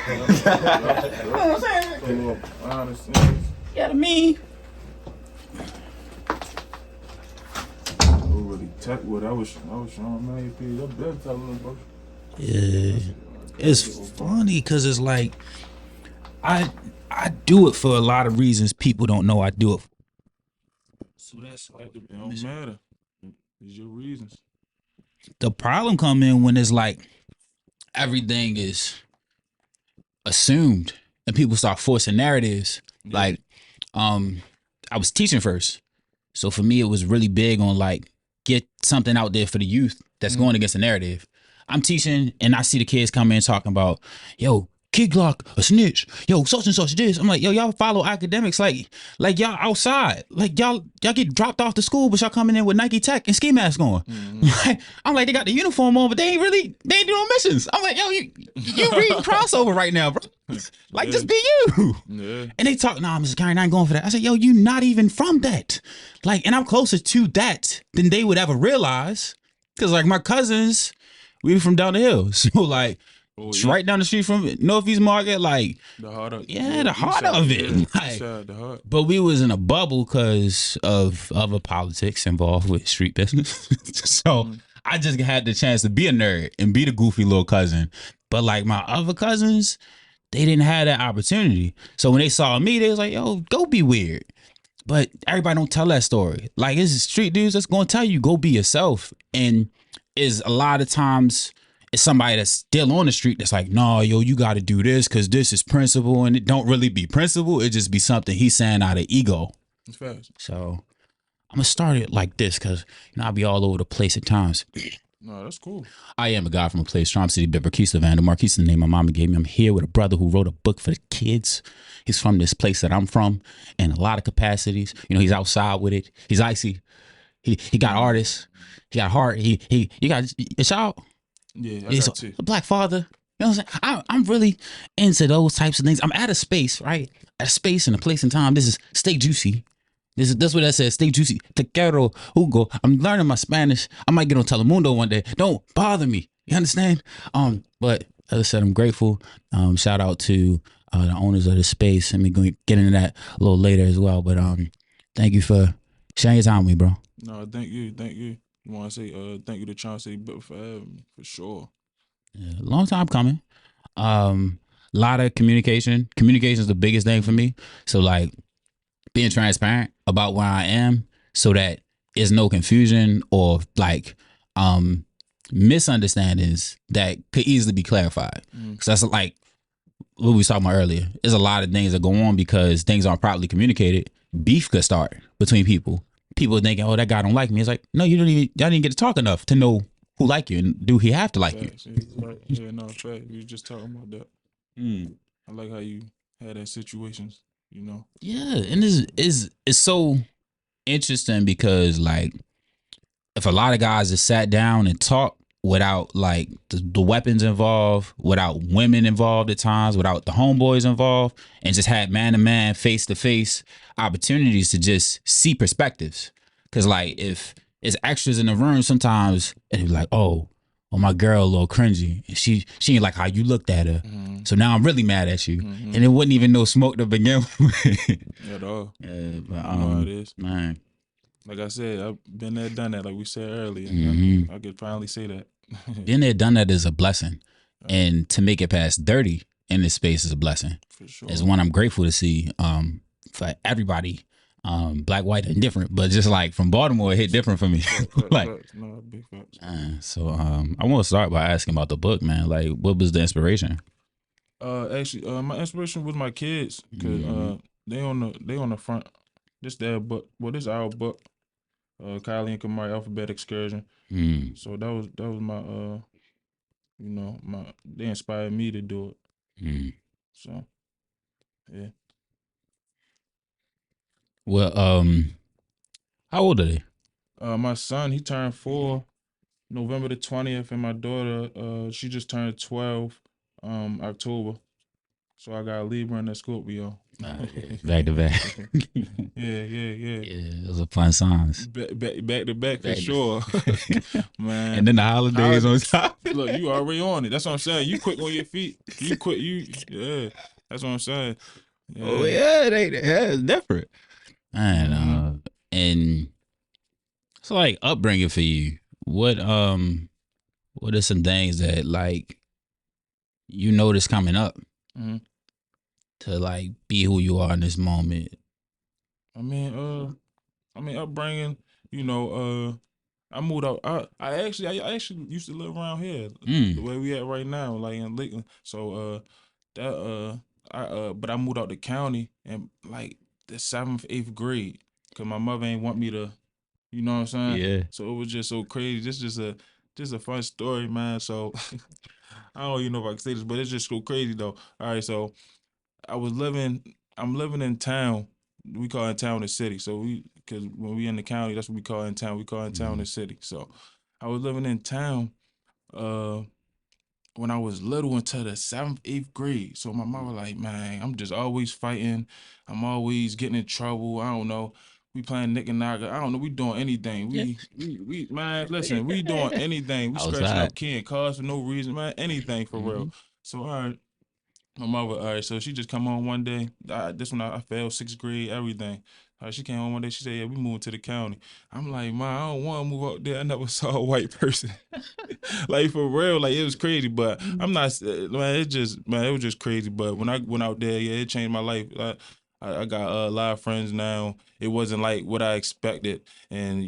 You know what I'm saying? Honest. Yeah, to me. Really tech what I was showing man. They're telling us, bro. Yeah, it's funny because it's like I do it for a lot of reasons people don't know I do it. So that's like It don't matter. It's your reasons. The problem come in when it's like everything is assumed and people start forcing narratives. Yeah. Like, I was teaching first, so for me it was really big on like get something out there for the youth that's going against the narrative. I'm teaching and I see the kids come in talking about, yo, Kid Glock, a snitch, yo, such and such this. I'm like, yo, y'all follow academics like y'all outside. Like y'all get dropped off to school, but y'all coming in with Nike Tech and ski mask on. Like, I'm like, they got the uniform on, but they ain't doing missions. I'm like, yo, you reading crossover right now, bro. Like, just be you. Yeah. And they talk, nah, Mr. Carey, I ain't going for that. I said, yo, you not even from that. Like, and I'm closer to that than they would ever realize. Cause like my cousins, we were from down the hill. So like, it's right down the street from Northeast Market, like the heart of the heart of it. Yeah, Like, the heart. but we was in a bubble because of other politics involved with street business. So I just had the chance to be a nerd and be the goofy little cousin. But like my other cousins, they didn't have that opportunity. So when they saw me, they was like, yo, go be weird. But everybody don't tell that story. Like, it's street dudes that's gonna tell you, go be yourself. And is a lot of times it's somebody that's still on the street that's like, no, yo, you gotta do this because this is principle. And it don't really be principle. It just be something he's saying out of ego. It's fast. So I'm gonna start it like this because I'll be all over the place at times. No, that's cool. I am a guy from a place, Trump City, Marquisa, Vander. Marquisa, the name my mama gave me. I'm here with a brother who wrote a book for the kids. He's from this place that I'm from in a lot of capacities. You know, he's outside with it. He's icy. He got artists. He got heart. You got a child. Yeah, He's a black father. You know what I'm saying? I'm really into those types of things. I'm at a space, right? At a space and a place and time. This is Stay Juicy. That's what that says. Stay juicy. Te quiero, Hugo. I'm learning my Spanish. I might get on Telemundo one day. Don't bother me. You understand? But as I said, I'm grateful. Shout out to the owners of the space. I'm going to get into that a little later as well. But thank you for sharing your time with me, bro. No, thank you. You want to say thank you to Trump City for sure. Yeah, long time coming. Lot of communication. Communication is the biggest thing for me. So like, being transparent about where I am so that there's no confusion or like misunderstandings that could easily be clarified. Because that's like what we was talking about earlier. There's a lot of things that go on because things aren't properly communicated. Beef could start between people. People thinking, oh, that guy don't like me. It's like, no, y'all didn't get to talk enough to know who like you and do he have to like you. Yeah, no, fact. We were just talking about that. I like how you had that situations. You know. Yeah, and it's so interesting because like if a lot of guys just sat down and talked without like the weapons involved, without women involved at times, without the homeboys involved, and just had man to man, face to face opportunities to just see perspectives. Because like if it's extras in the room, sometimes it'd be like, oh, my girl a little cringy. She ain't like how you looked at her. So now I'm really mad at you. And it wasn't even no smoke to begin with. At all. Yeah, but I know how it is. Man. Like I said, I've been there, done that, like we said earlier. I could finally say that. Been there, done that is a blessing. And to make it past 30 in this space is a blessing. For sure. It's one I'm grateful to see for everybody. Black, white, and different, but just like from Baltimore, it hit different for me. Like, no, big facts. So I want to start by asking about the book, man. Like, what was the inspiration? Actually, my inspiration was my kids, cause they on the front. This their book. Well, this our book. Kylie and Kamari Alphabet Excursion. So that was my they inspired me to do it. So yeah. Well, how old are they? My son, he turned 4 November the 20th, and my daughter, she just turned 12 October. So I got a Libra and a Scorpio. Back to back. Yeah. Yeah, those are fun songs. Back to back for sure. Man. And then the holidays on top. Look, you already on it. That's what I'm saying. You quick on your feet. You quick. Yeah. That's what I'm saying. Oh Yeah. yeah, it's different. And Mm-hmm. and it's like upbringing for you. What are some things that like you notice coming up Mm-hmm. to like be who you are in this moment? I mean, upbringing. You know, I moved out. I actually used to live around here, the Mm. way we at right now, like in Lakeland. So that but I moved out the county and like the 7th, 8th grade, cause my mother ain't want me to. You know what I'm saying? Yeah. So it was just so crazy. This just a fun story, man. So I don't even know if I can say this, but it's just so crazy though. All right, so I was living. I'm living in town. We call in town the city. So because when we in the county, that's what we call in town. We call in town Mm. the city. So I was living in town. Uh, when I was little until the 7th, 8th grade. So my mom was like, man, I'm just always fighting. I'm always getting in trouble. I don't know. We playing Nick and Naga. I don't know. We doing anything. Yeah. We man, listen, we doing anything. We scratching Outside. up key and cars for no reason, man. Anything for real. Mm-hmm. So all right. My mother, all right, so she just come home one day. This one I failed 6th grade, everything. She came home one day. She said, "Yeah, we moving to the county." I'm like, "Ma, I don't want to move out there. I never saw a white person, like for real. Like it was crazy, but I'm not, man. It was just crazy. But when I went out there, yeah, it changed my life. I got a lot of friends now. It wasn't like what I expected, and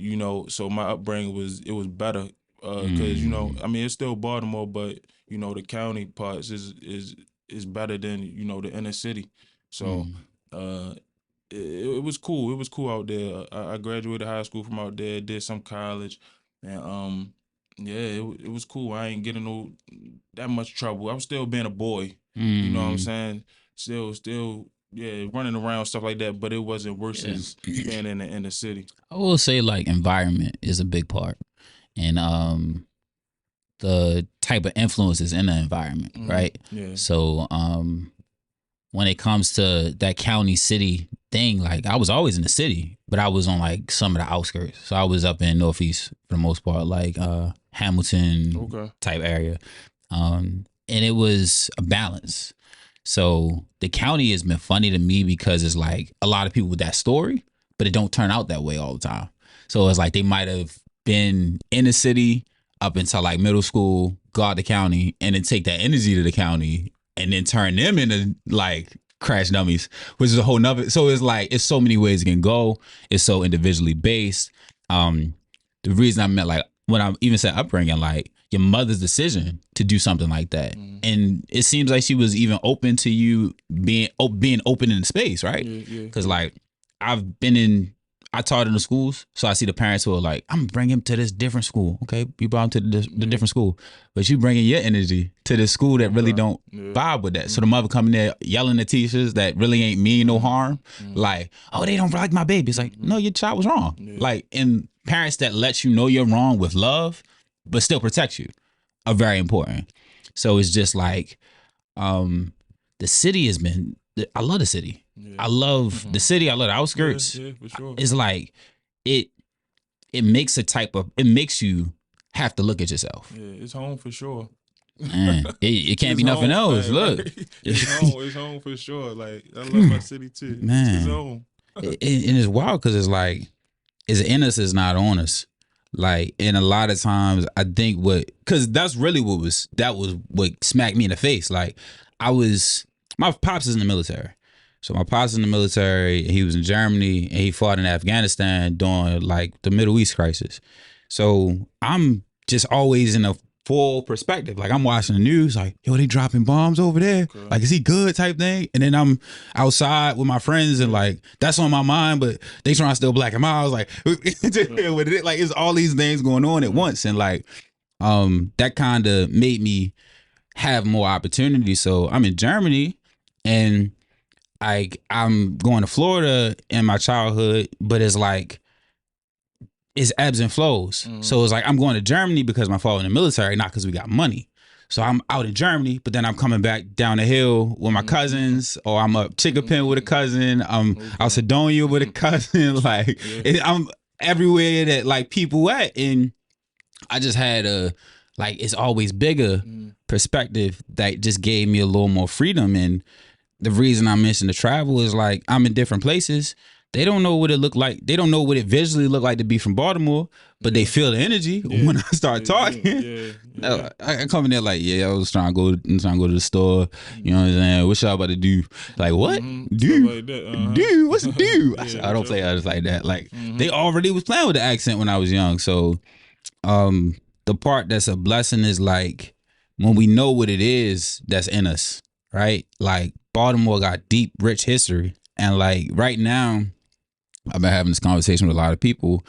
so my upbringing was better. Cause Mm. I mean, it's still Baltimore, but the county parts is better than the inner city. So Mm. uh, it was cool. It was cool out there. I graduated high school from out there. Did some college, and yeah, it was cool. I ain't getting no that much trouble. I was still being a boy. You know what I'm Mm. saying? Still, yeah, running around stuff like that. But it wasn't worse Yeah. as being in the city. I will say like environment is a big part. And the type of influences in the environment, right? Yeah. So when it comes to that county city thing, like I was always in the city, but I was on like some of the outskirts. So I was up in Northeast for the most part, like Hamilton Okay. type area. And it was a balance. So the county has been funny to me because it's like a lot of people with that story, but it don't turn out that way all the time. So it's like they might have been in the city up until like middle school, go out the county, and then take that energy to the county and then turn them into like crash dummies, which is a whole nother. So it's like it's so many ways it can go. It's so individually based. The reason I meant like when I even said upbringing, like your mother's decision to do something like that, and it seems like she was even open to you being open in the space, right? Yeah. Because like I taught in the schools, so I see the parents who are like, I'm gonna bring him to this different school. Okay, you brought him to the different school, but you bringing your energy to this school that really don't vibe with that. So the mother coming there yelling at teachers that really ain't mean no harm, like, oh, they don't like my baby. It's like, no, your child was wrong. Like, and parents that let you know you're wrong with love, but still protect you, are very important. So it's just like, the city has been. I love the city. Yeah. I love the city. I love the outskirts. Yeah, for sure. It's like it makes you have to look at yourself. Yeah, it's home for sure. Man, it can't It's be nothing home, else. Look, it's home for sure. Like I love my city too. It's man, home. and it's wild because it's like it's in us, it's not on us. Like, and a lot of times I think because that's really what smacked me in the face. Like, my pops is in the military. So my pops in the military, he was in Germany and he fought in Afghanistan during like the Middle East crisis. So I'm just always in a full perspective. Like I'm watching the news, like, yo, they dropping bombs over there. Okay. Like, is he good type thing? And then I'm outside with my friends and like, that's on my mind, but they trying to still black him out. I was like, like it's all these things going on at once. And like, that kind of made me have more opportunity. So I'm in Germany and I'm going to Florida in my childhood, but it's like it's ebbs and flows. So it's like I'm going to Germany because my father in the military, not because we got money. So I'm out in Germany, but then I'm coming back down the hill with my cousins, or I'm up Chickapin with a cousin. I'm out Sedonia with a cousin. Like I'm everywhere that like people at, and I just had Like it's always bigger perspective that just gave me a little more freedom. And the reason I mentioned the travel is like I'm in different places. They don't know what it looked like. They don't know what it visually looked like to be from Baltimore, but they feel the energy when I start talking. I come in there like, I was trying to go to the store. You know what I'm saying? What y'all about to do? Like what? Do like that. do what's do? I don't play others like that. Like they already was playing with the accent when I was young. So the part that's a blessing is like when we know what it is that's in us, right? Like Baltimore got deep, rich history. And like right now, I've been having this conversation with a lot of people.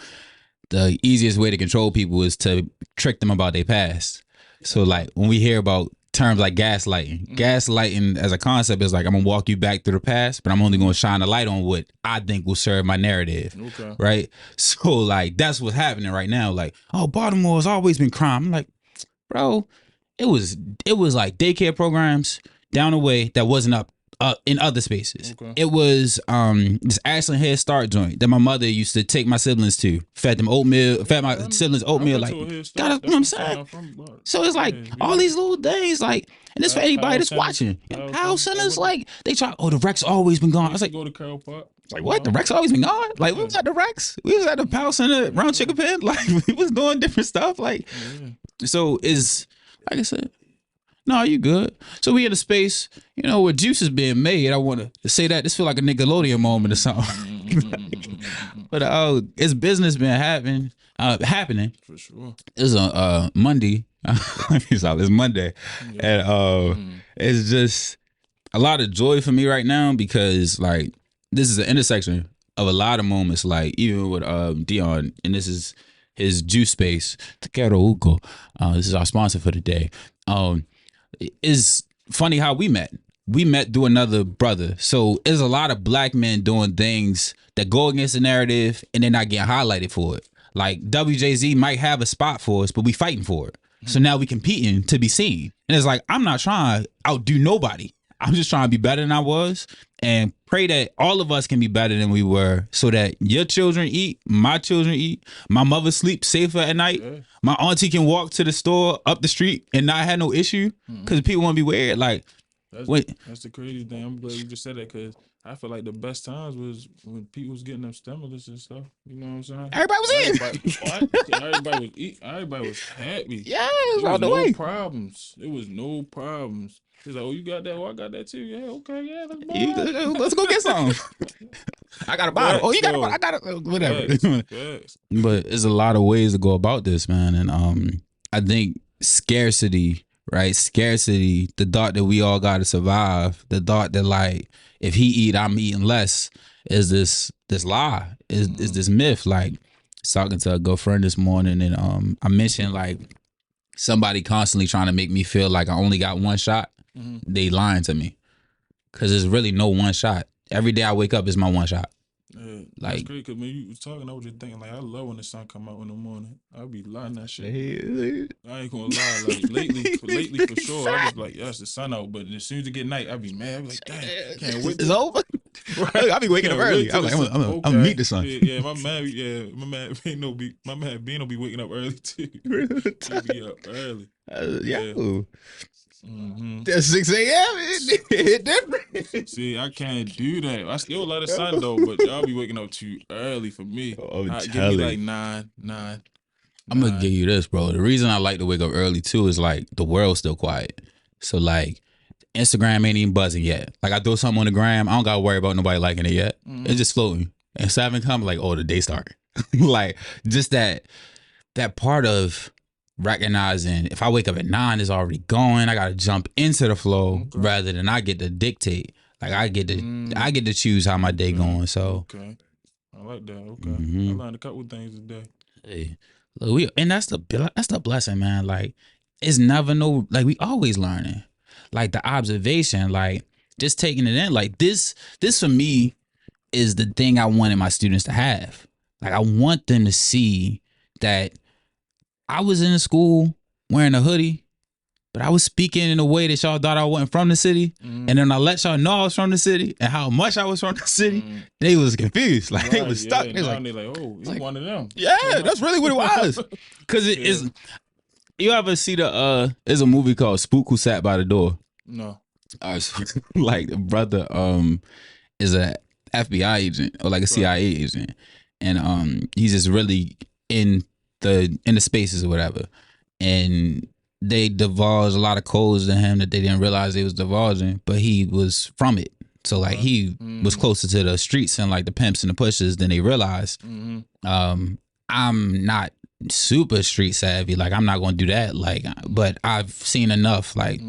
The easiest way to control people is to trick them about their past. So like when we hear about terms like gaslighting as a concept is like, I'm gonna walk you back through the past, but I'm only gonna shine a light on what I think will serve my narrative. Okay. Right? So like that's what's happening right now. Like, oh, Baltimore's always been crime. I'm like, bro, it was like daycare programs down the way that wasn't up in other spaces. Okay. It was this Ashland Head Start joint that my mother used to take my siblings to. Fed my siblings oatmeal. Like, gotta, you know what I'm saying? So it's like all these little things, like, and this for anybody that's watching. Powell Center's like, they try, the Rex always been gone. I was like, go to Carroll Park. Like, what? The Rex always been gone? Like, we was at the Rex. We was at the Powell Center round chicken pen. Like, we was doing different stuff. Like, so is, like I said, no, you good. So we in a space, where juice is being made. I want to say that. This feel like a Nickelodeon moment or something. But it's business been happening. For sure. It's on Monday. It's Monday. And it's just a lot of joy for me right now because, like, this is an intersection of a lot of moments. Like, even with Dion, and this is his juice space, Tequero Uco. This is our sponsor for the day. It's funny how we met. We met through another brother. So there's a lot of black men doing things that go against the narrative and they're not getting highlighted for it. Like WJZ might have a spot for us, but we fighting for it. So now we competing to be seen. And it's like, I'm not trying to outdo nobody. I'm just trying to be better than I was and pray that all of us can be better than we were so that your children eat, my children eat, my mother sleeps safer at night. Yeah. My auntie can walk to the store up the street and not have no issue because people want to be weird. Like, that's the crazy thing. I'm glad you just said that because I feel like the best times was when people was getting them stimulus and stuff. You know what I'm saying? Everybody was everybody was eating. Everybody was happy. Yeah, it was all the way. No problems. It was no problems. He's like, oh, you got that? Oh, I got that too. Yeah, okay, yeah, let's go get some. I got a bottle. Oh, you got a bottle. I got it. Whatever. Facts. But there's a lot of ways to go about this, man. And I think scarcity, right? Scarcity, the thought that we all got to survive, the thought that like if he eat, I'm eating less, is this lie, is this myth. Like, talking to a good friend this morning, and I mentioned like somebody constantly trying to make me feel like I only got one shot. They lying to me because there's really no one shot. Every day I wake up is my one shot. Yeah, like, that's great because when you was talking, I was just thinking like I love when the sun come out in the morning. I'll be lying that shit. I ain't gonna lie. Like lately for sure, I was like, yes, the sun out. But as soon as it get night, I be mad. I be like, damn, can't wait. It's over. Right? I be waking up early. I'm like, I'm gonna meet the sun. Yeah, my man Bean will be waking up early too. He'll be up early. Yeah. That's 6 a.m. It different. See, I can't do that. I still love the sun though, but y'all be waking up too early for me. Give me like 9. I'm gonna give you this, bro. The reason I like to wake up early too is like the world's still quiet. So like Instagram ain't even buzzing yet. Like I throw something on the gram, I don't gotta worry about nobody liking it yet. It's just floating. And 7 comes like, oh, the day started. Like just that part of recognizing if I wake up at 9, it's already going. I gotta jump into the flow rather than I get to dictate. Like I get to choose how my day going. So okay, I like that. Okay, I learned a couple things today. Hey, look, and that's the blessing, man. Like it's never like we always learning. Like the observation, like just taking it in. Like this for me is the thing I wanted my students to have. Like I want them to see that I was in the school wearing a hoodie, but I was speaking in a way that y'all thought I wasn't from the city. And then I let y'all know I was from the city and how much I was from the city. They was confused. Like they was stuck. They like, oh, you like, one of them. Yeah, that's really what it was. Cause it is You ever see there's a movie called Spook Who Sat by the Door. No. So, like the brother is a FBI agent or like a CIA agent, and he's just really in the spaces or whatever, and they divulged a lot of codes to him that they didn't realize they was divulging, but he was from it. So like he was closer to the streets and like the pimps and the pushers than they realized. I'm not super street savvy, like I'm not gonna do that, like, but I've seen enough, like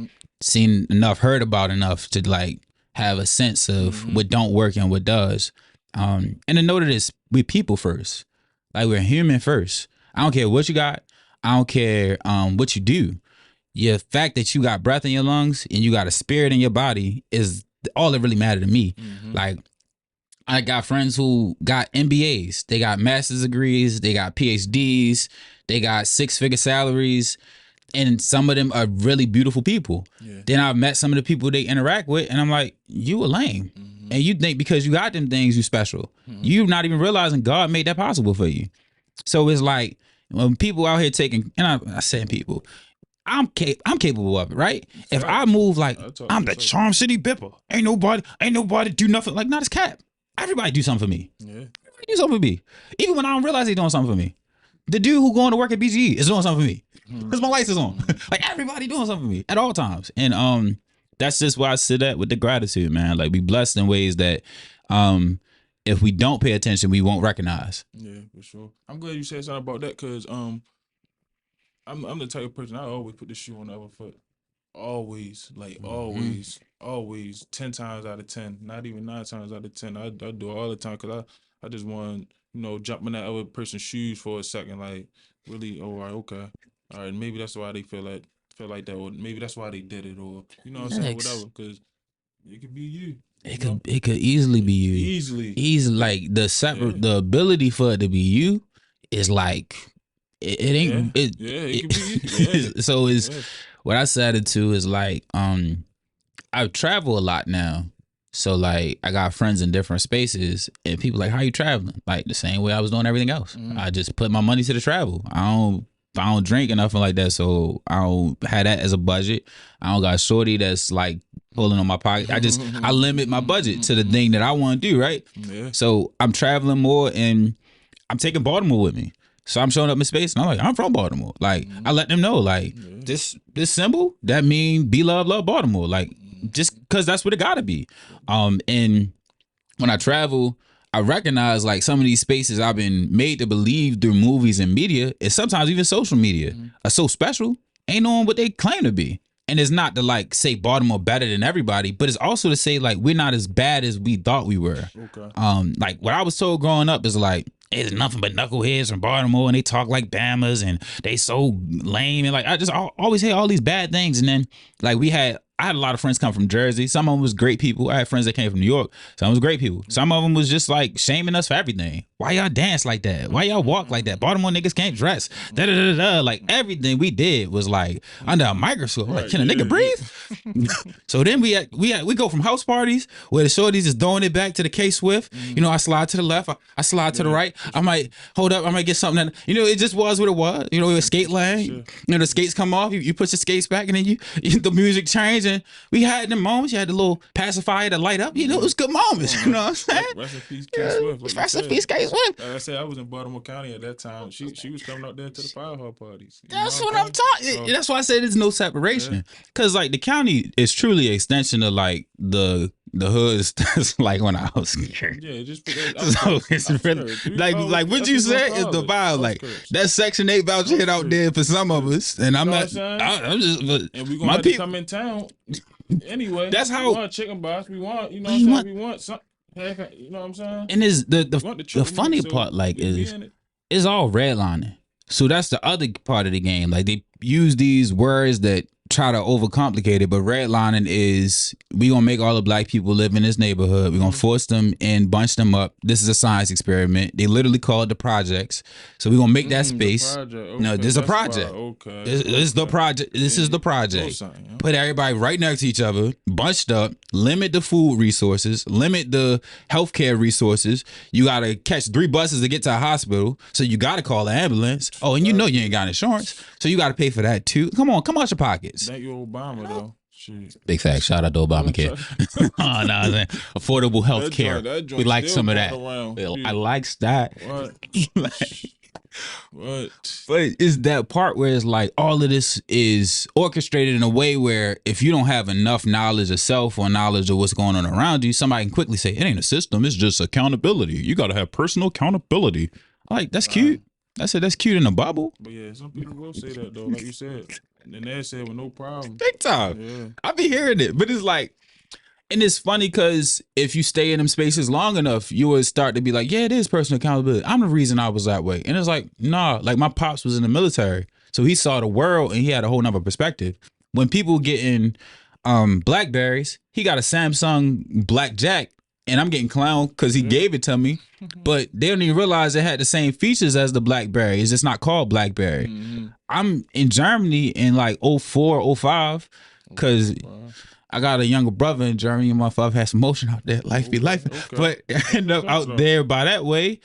seen enough, heard about enough to like have a sense of what don't work and what does. And to know that it's we people first, like we're human first. I don't care what you got, I don't care what you do. Your fact that you got breath in your lungs and you got a spirit in your body is all that really mattered to me. Like I got friends who got MBAs, they got master's degrees, they got PhDs, they got 6-figure salaries, and some of them are really beautiful people. Then I've met some of the people they interact with, and I'm like, you a lame. And you think because you got them things, you special. You not even realizing God made that possible for you. So it's like when people out here taking, and I said people, I'm capable of it, right? If I move like I'm the Charm City Bipper, ain't nobody do nothing. Like, not as cap. Everybody do something for me. Everybody do something for me. Even when I don't realize they doing something for me. The dude who going to work at BGE is doing something for me. Because my lights is on. Like everybody doing something for me at all times. And that's just where I sit at with the gratitude, man. Like be blessed in ways that if we don't pay attention, we won't recognize. Yeah, for sure. I'm glad you said something about that because I'm the type of person I always put the shoe on the other foot. Always, like always, 10 times out of 10, not even 9 times out of 10. I do it all the time because I just want jump in that other person's shoes for a second, like really. All right, okay, all right, maybe that's why they feel like that, or maybe that's why they did it, or what I'm saying, whatever. Because it could be you. It could easily be you. Easily, like the ability for it to be you is like it ain't. It could be you. So it's what I said it to is like I travel a lot now. So like I got friends in different spaces and people like, how you traveling? Like the same way I was doing everything else. I just put my money to the travel. I don't drink or nothing like that, so I don't have that as a budget. I don't got a shorty that's like pulling on my pocket. I limit my budget to the thing that I want to do, right? So I'm traveling more and I'm taking Baltimore with me. So I'm showing up in space and I'm like, I'm from Baltimore. Like I let them know, like this symbol that mean be love Baltimore. Like just because that's what it gotta be. And when I travel, I recognize like some of these spaces I've been made to believe through movies and media, and sometimes even social media, are so special, ain't knowing what they claim to be. And it's not to like say Baltimore better than everybody, but it's also to say like we're not as bad as we thought we were. Like what I was told growing up is like, it's nothing but knuckleheads from Baltimore and they talk like Bamas and they so lame, and like I just always hear all these bad things. And then like I had a lot of friends come from Jersey. Some of them was great people. I had friends that came from New York. Some was great people. Some of them was just like shaming us for everything. Why y'all dance like that? Why y'all walk like that? Baltimore niggas can't dress. Da da da da. Like everything we did was like under a microscope. Like, can a nigga breathe? So then we go from house parties where the shorties is throwing it back to the K Swift. I slide to the left. I slide to the right. I might hold up. I might get something that, it just was what it was. It was skate lane. The skates come off. You push the skates back and then the music changed. And we had them moments. You had the little pacifier to light up. It was good moments. You know what I'm saying? Rest in peace, K Swift. Like rest in peace, K Swift. Like I said, I was in Baltimore County at that time. She was coming out there to the fire hall parties. That's what I'm talking. So, that's why I said there's no separation. Because like the county is truly an extension of like the hoods. That's like when I was yeah, just so it's really like what you said is the vibe. Like that Section 8 voucher hit out there for some of us, and I'm not. I'm just. And we gonna have to come in town anyway. That's how. We want chicken box. We want we want something. You know what I'm saying? And is the funny part like is it's all redlining. So that's the other part of the game. Like they use these words that try to overcomplicate it, but redlining is we gonna make all the black people live in this neighborhood. We're gonna force them and bunch them up. This is a science experiment. They literally call it the projects. So we're gonna make that space. Okay, No, this is a project. This is the project. This is the project. Put everybody right next to each other, bunched up, limit the food resources, limit the healthcare resources. You gotta catch 3 buses to get to a hospital. So you gotta call an ambulance. Oh, and you know you ain't got insurance. So you gotta pay for that too. Come out your pockets. Thank you, Obama, though. Shit. Big fact. Shout out to Obamacare. Oh, no, affordable health care. We like some of that. I likes that. What? What? But it's that part where it's like all of this is orchestrated in a way where if you don't have enough knowledge of self or knowledge of what's going on around you, somebody can quickly say, it ain't a system. It's just accountability. You got to have personal accountability. Like, that's cute. That's cute in a bubble. But yeah, some people will say that though, like you said. And they said with no problem. Big time. Yeah. I be hearing it, but it's like, and it's funny because if you stay in them spaces long enough, you would start to be like, yeah, it is personal accountability. I'm the reason I was that way. And it's like, nah, like my pops was in the military. So he saw the world and he had a whole nother perspective. When people getting Blackberries, he got a Samsung Blackjack. And I'm getting clowned because he gave it to me, but they don't even realize it had the same features as the BlackBerry. It's just not called BlackBerry. I'm in Germany in like 04, 05 because I got a younger brother in Germany. My father had some motion out there. Life be life. But I end up out there by that way.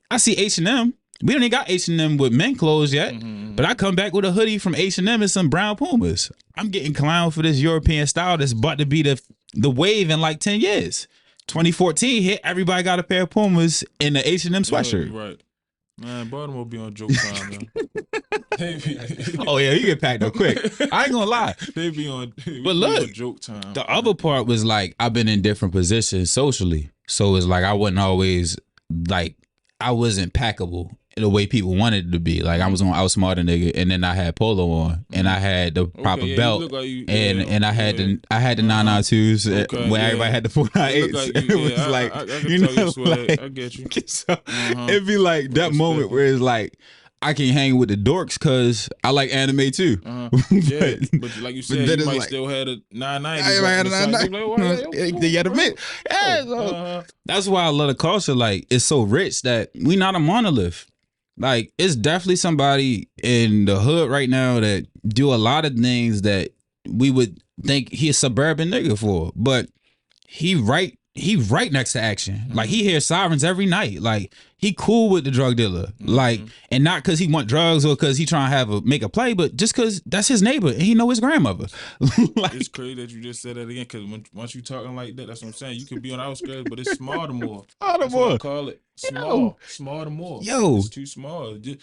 I see H&M. We don't even got H&M with men clothes yet, but I come back with a hoodie from H&M and some brown Pumas. I'm getting clowned for this European style that's about to be the wave in like 10 years. 2014 hit, everybody got a pair of Pumas in the H&M sweatshirt. Right. Man, Baltimore be on joke time, man. Oh yeah, you get packed up quick. I ain't gonna lie. They be on joke time. The other part was like I've been in different positions socially. So it's like I wasn't always like I wasn't packable the way people wanted it to be. Like I was on outsmart a nigga, and then I had polo on, and I had the proper belt, like and I had the 992s where everybody had the 498s. It was like you know, like, I get you. So it'd be like that moment where it's like I can hang with the dorks because I like anime too. Yeah, but like you said, you might still had a 990. I had a 990. You had a mix. Yeah, so that's why I love the culture. Like it's so rich that we not a monolith. Like it's definitely somebody in the hood right now that do a lot of things that we would think he a suburban nigga for, but he right next to action. Like he hears sirens every night. Like he cool with the drug dealer. Like, and not because he want drugs or because he trying to make a play, but just because that's his neighbor and he know his grandmother. Like, it's crazy that you just said that again, because once you talking like that, that's what I'm saying. You could be on the outskirts, but it's small to more. That's what I call it. Small to more. Yo, it's too small. We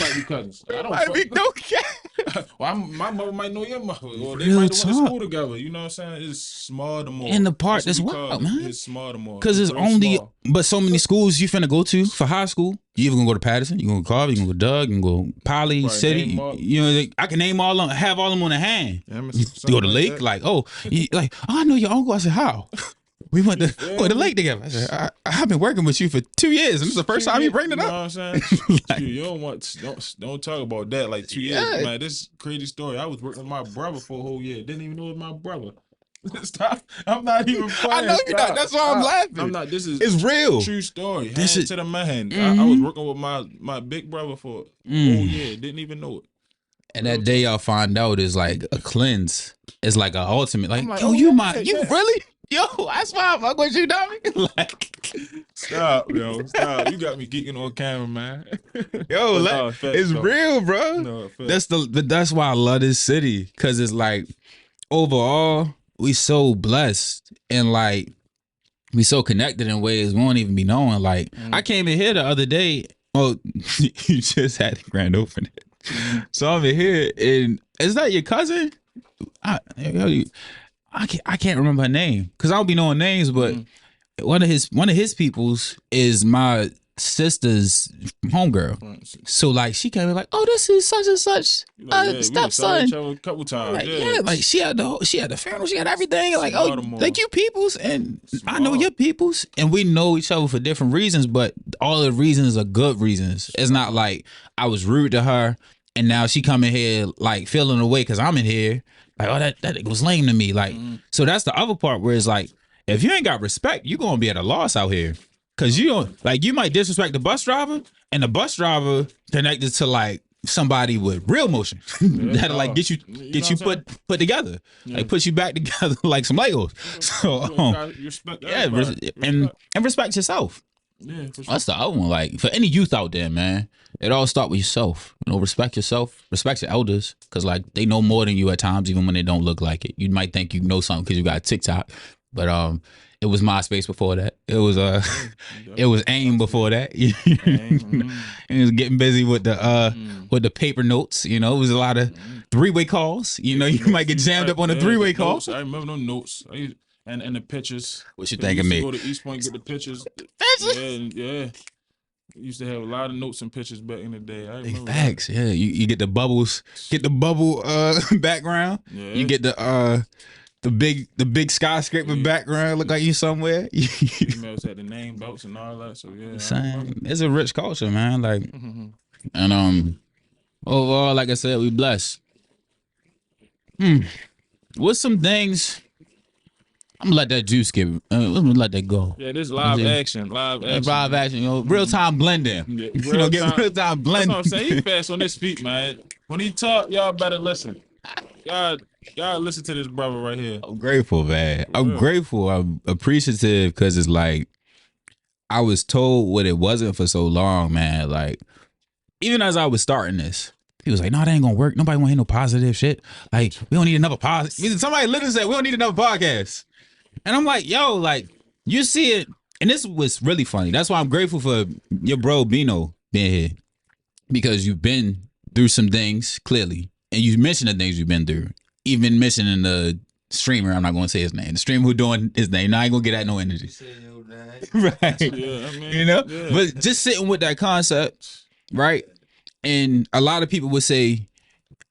might be cousins. I don't might be no cat. Well, my mother might know your mother, or they might have went to school together. You know what I'm saying? It's small to more. And the part that's wild, man. It's small to more. Because it's only, but so many schools you finna go to for high school. You even gonna go to Patterson, you gonna go to Carver, you gonna go to Doug, you gonna go Poly, City. You know, I can name all of them, have all of them on the hand. You go to Lake, like, I know your uncle. I said, how? We went to the lake together. I said, I've been working with you for 2 years, and this is the first time you bring it up. You know what I'm saying? Like, you don't talk about that like 2 years. Man, this crazy story. I was working with my brother for a whole year. Didn't even know it was my brother. Stop. I'm not even playing. I know you're not. That's why I'm laughing. I'm not. It's real. True story. This is to the man. I was working with my big brother for a whole year. Didn't even know it. And that day y'all find out is like a cleanse. It's like an ultimate. Like, yo, you really? Yo, that's why I fuck with you, dummy. Like, stop. You got me geeking on camera, man. Yo, it's real, bro. No, that's why I love this city, because it's like overall we so blessed and like we so connected in ways we won't even be knowing. Like I came in here the other day. Oh, you just had the grand opening. So I'm in here, and is that your cousin? I can't remember her name because I don't be knowing names, but one of his peoples is my sister's homegirl. So like she came in like, oh, this is such and such stepson. A couple times. Like, like she had the funeral, she had everything. Like, oh, like you peoples, and I know your peoples, and we know each other for different reasons, but all the reasons are good reasons. It's not like I was rude to her and now she come in here like feeling away because I'm in here. Like, oh, that was lame to me. Like, so that's the other part where it's like, if you ain't got respect, you're gonna be at a loss out here. Cause you don't like, you might disrespect the bus driver, and the bus driver connected to like somebody with real emotion that'll like get you put together, like put you back together like some Legos. So and respect yourself. Yeah, for sure. That's the other one. Like for any youth out there, man, it all start with yourself. You know, respect yourself, respect your elders, because like they know more than you at times, even when they don't look like it. You might think you know something because you got TikTok, but it was MySpace before that. It was it was AIM before that. And it was getting busy with the paper notes. You know, it was a lot of three-way calls. You know, you might get jammed up on a three-way call. I remember those notes. And the pictures. What you think of me? Go to East Point, get the pictures. Yeah. We used to have a lot of notes and pictures back in the day. I remember facts. That. Yeah, you get the bubbles, get the bubble background. Yeah. You get the big skyscraper background. Look like you somewhere. Emails had the name belts and all that. So yeah, it's a rich culture, man. Like, and overall, like I said, we blessed. What's some things? I'm gonna let that juice get. I'm gonna let that go. Yeah, this live action. Live action. You know, real time blending. Yeah, real time blending. That's what I'm saying. He fast on his feet, man. When he talk, y'all better listen. Y'all listen to this brother right here. I'm grateful, man. I'm grateful. I'm appreciative because it's like I was told what it wasn't for so long, man. Like even as I was starting this, he was like, "No, that ain't gonna work. Nobody want to hear no positive shit. Like we don't need another positive." Somebody literally said, "We don't need another podcast." And I'm like, yo, like, you see it. And this was really funny. That's why I'm grateful for your bro, Bino, being here. Because you've been through some things, clearly. And you mentioned the things you've been through. Even mentioning the streamer, I'm not going to say his name. The streamer who doing his name. Now I ain't going to get that no energy. Right. Yeah, I mean, you know? Yeah. But just sitting with that concept, right? And a lot of people would say,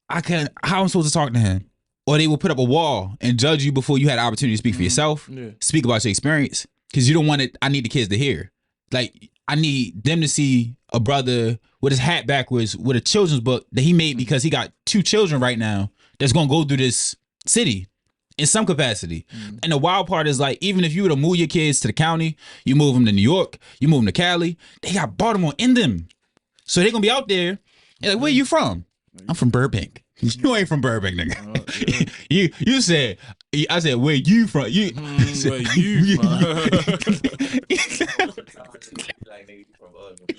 how am I supposed to talk to him? Or they will put up a wall and judge you before you had the opportunity to speak for yourself, speak about your experience, because you don't want it. I need the kids to hear. Like, I need them to see a brother with his hat backwards with a children's book that he made because he got 2 children right now that's going to go through this city in some capacity. And the wild part is, like, even if you were to move your kids to the county, you move them to New York, you move them to Cali, they got Baltimore in them. So they're going to be out there. Like, where you from? I'm from Burbank. You ain't from Burbank, nigga. You said, I said, where you from? Where you from?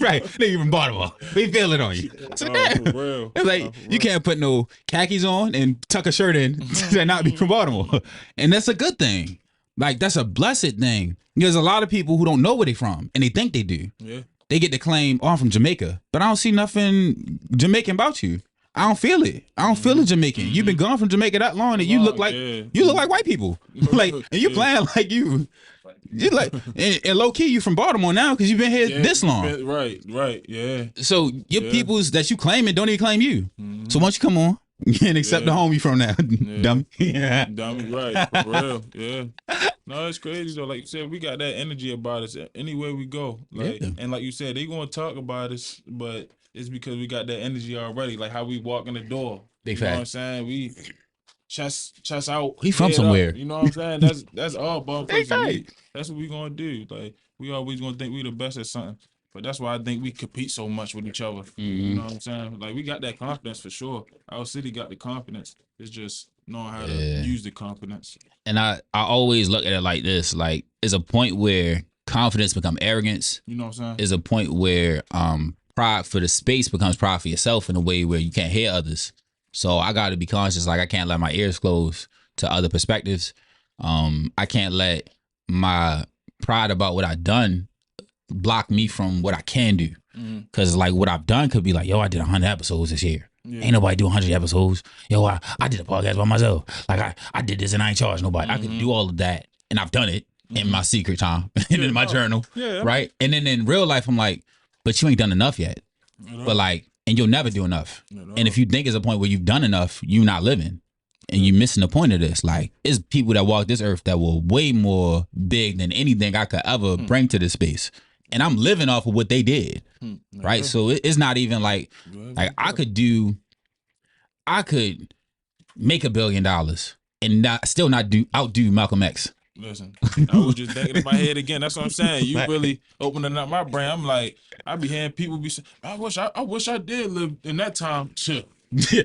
Right, nigga from Baltimore. We feel it on you. So it's like, you can't put no khakis on and tuck a shirt in and not be from Baltimore. And that's a good thing. Like, that's a blessed thing. There's a lot of people who don't know where they from, and they think they do. Yeah. They get to claim, oh, I'm from Jamaica. But I don't see nothing Jamaican about you. I don't feel it. I don't feel it Jamaican. You've been gone from Jamaica that long that you look like white people. Like, and you playing like you like, and low key you from Baltimore now because you've been here this long. Right, yeah. So your peoples that you claiming don't even claim you. So why don't you come on and accept the home you from now, dummy? Yeah, dummy. Right, for real. Yeah. No, it's crazy though. Like you said, we got that energy about us anywhere we go. Like, and like you said, they gonna talk about us, but it's because we got that energy already. Like how we walk in the door. Big fact. You know what I'm saying? We chest out. He from somewhere. Up, you know what I'm saying? That's all ball person. That's what we gonna do. Like we always gonna think we the best at something. But that's why I think we compete so much with each other. You know what I'm saying? Like we got that confidence for sure. Our city got the confidence. It's just knowing how to use the confidence. And I always look at it like this. Like it's a point where confidence become arrogance. You know what I'm saying? Is a point where pride for the space becomes pride for yourself in a way where you can't hear others. So I got to be conscious. Like I can't let my ears close to other perspectives. I can't let my pride about what I've done block me from what I can do. Because like what I've done could be like, yo, I did 100 episodes this year. Ain't nobody do 100 episodes. Yo, I did a podcast by myself. Like I did this and I ain't charged nobody. I could do all of that and I've done it in my secret time and in my journal. Right. And then in real life, I'm like, but you ain't done enough yet. But like, and you'll never do enough. And if you think it's a point where you've done enough, you're not living. And you're missing the point of this. Like, it's people that walk this earth that were way more big than anything I could ever bring to this space. And I'm living off of what they did. Right? So it's not even like I could do I could make $1 billion and still not outdo Malcolm X. Listen, I was just thinking in my head again. That's what I'm saying. You really opening up my brain. I'm like, I be hearing people be saying, I wish I did live in that time. Shit. Be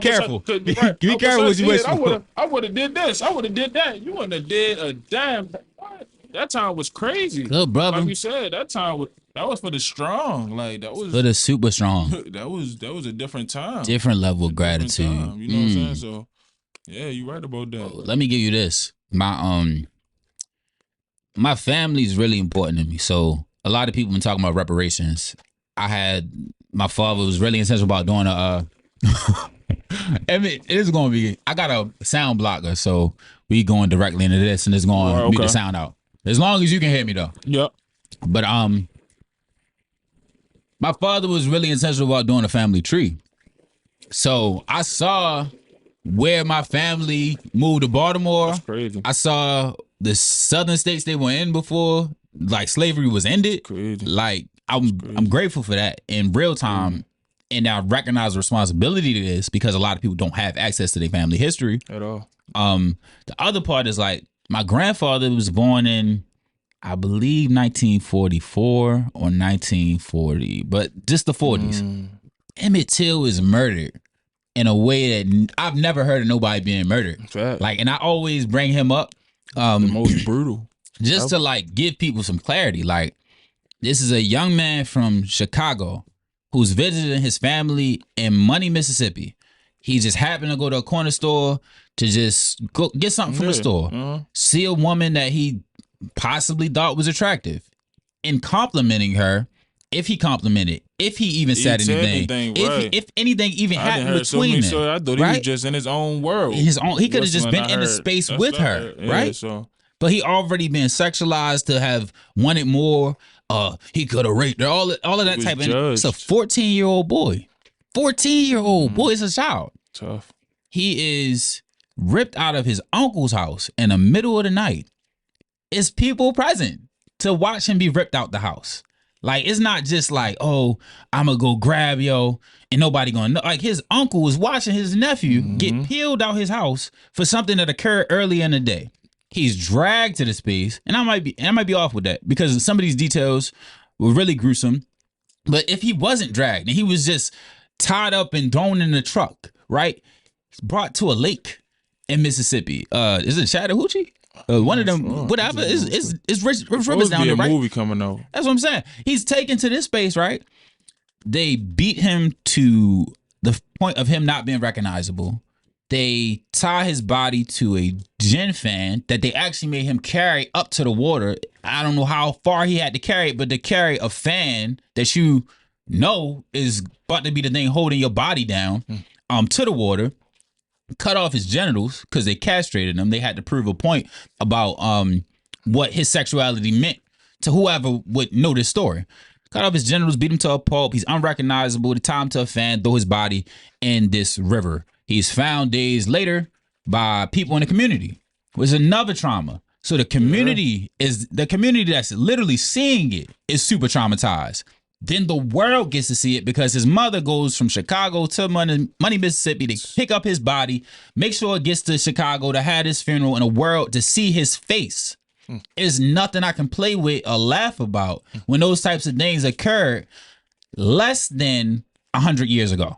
careful. Be careful what you wish for. I would have did this. I would have did that. You wouldn't have did a damn. That time was crazy. Good brother. Like you said, that was for the strong. Like that was for the super strong. That was a different time. Different level of gratitude. You know what I'm saying? So yeah, you're right about that. Let me give you this. My family is really important to me. So a lot of people been talking about reparations. My father was really intentional about doing I mean, it is going to be. I got a sound blocker, so we going directly into this, and it's going to mute the sound out. As long as you can hear me, though. Yep. But my father was really intentional about doing a family tree. So I saw where my family moved to Baltimore. That's crazy. I saw the southern states they were in before, like slavery was ended. Crazy. Like I'm grateful for that in real time, and I recognize the responsibility to this because a lot of people don't have access to their family history at all. The other part is like my grandfather was born in, I believe, 1944 or 1940, but just the 40s. Emmett Till is murdered in a way that I've never heard of nobody being murdered. Like, and I always bring him up. The most brutal. Just to like give people some clarity. Like, this is a young man from Chicago who's visiting his family in Money, Mississippi. He just happened to go to a corner store to just go get something from the store. See a woman that he possibly thought was attractive and complimenting her. If he complimented, if he even said anything, if anything even happened between them, I thought he was just in his own world. He could have just been in the space with her, right? So. But he already been sexualized to have wanted more. He could have raped her. All of that type of. It's a 14-year-old boy. 14-year-old boy is a child. Tough. He is ripped out of his uncle's house in the middle of the night. It's people present to watch him be ripped out the house. Like, it's not just like, oh, I'm gonna go grab yo and nobody gonna know. Like, his uncle was watching his nephew get peeled out his house for something that occurred early in the day. He's dragged to the space, and I might be off with that because some of these details were really gruesome. But if he wasn't dragged and he was just tied up and thrown in the truck, right? He's brought to a lake in Mississippi. Is it Chattahoochee? One of them, whatever. It's rivers down there, right? Movie coming out. That's what I'm saying. He's taken to this space, right? They beat him to the point of him not being recognizable. They tie his body to a gin fan that they actually made him carry up to the water. I don't know how far he had to carry it, but to carry a fan that you know is about to be the thing holding your body down to the water, cut off his genitals because they castrated him. They had to prove a point about what his sexuality meant to whoever would know this story. Cut off his genitals, beat him to a pulp. He's unrecognizable. They tie him to a fan, throw his body in this river. He's found days later by people in the community. It was another trauma. So the community that's literally seeing it is super traumatized. Then the world gets to see it because his mother goes from Chicago to Money, Mississippi to pick up his body, make sure it gets to Chicago to have his funeral, and the world to see his face. Is nothing I can play with or laugh about when those types of things occurred less than 100 years ago.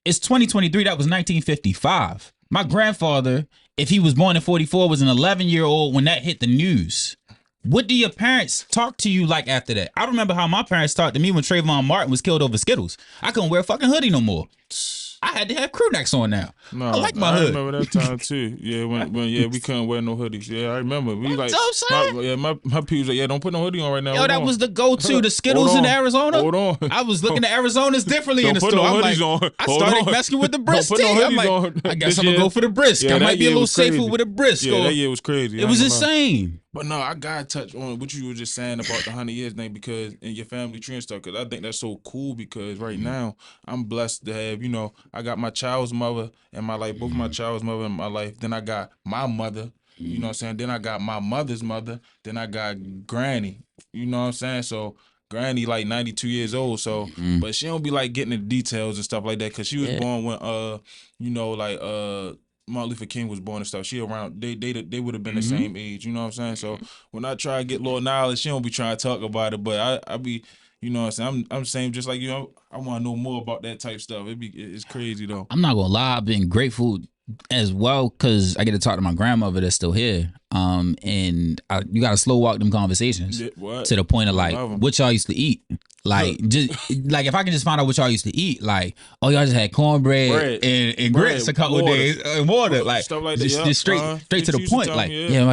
It's 2023. That was 1955. My grandfather, if he was born in 44, was an 11-year-old when that hit the news. What do your parents talk to you like after that? I remember how my parents talked to me when Trayvon Martin was killed over Skittles. I couldn't wear a fucking hoodie no more. I had to have crew necks on now. No, I like my hood. I remember that time too. Yeah, when we couldn't wear no hoodies. Yeah, I remember. We my people like, don't put no hoodie on right now. Yo, that was the go-to. The Skittles in Arizona. Hold on. I was looking at Arizona's differently in the store. I'm like, I started messing with the brisk tea. I'm like, I guess I'm gonna go for the brisk. I might be a little safer with a brisk. Yeah, that year was crazy. It was insane. But no, I gotta touch on what you were just saying about the 100 years thing because in your family tree and stuff. Because I think that's so cool. Because right now I'm blessed to have, I got my child's mother in my life, both my child's mother in my life. Then I got my mother. You know what I'm saying? Then I got my mother's mother. Then I got Granny. You know what I'm saying? So Granny like 92 years old, so but she don't be like getting the details and stuff like that because she was born when you know, like Martin Luther King was born and stuff. She around they would have been the same age, you know what I'm saying? So when I try to get a little knowledge, she don't be trying to talk about it, but I be, you know what I'm saying? I'm saying just like you, I want to know more about that type stuff. It's crazy though. I'm not gonna lie, I've been grateful as well because I get to talk to my grandmother that's still here. And you gotta slow walk them conversations to the point of like what y'all used to eat. Like just like if I can just find out what y'all used to eat, like oh y'all just had cornbread and grits a couple of days and water, like stuff like just, that. just straight to the point. Like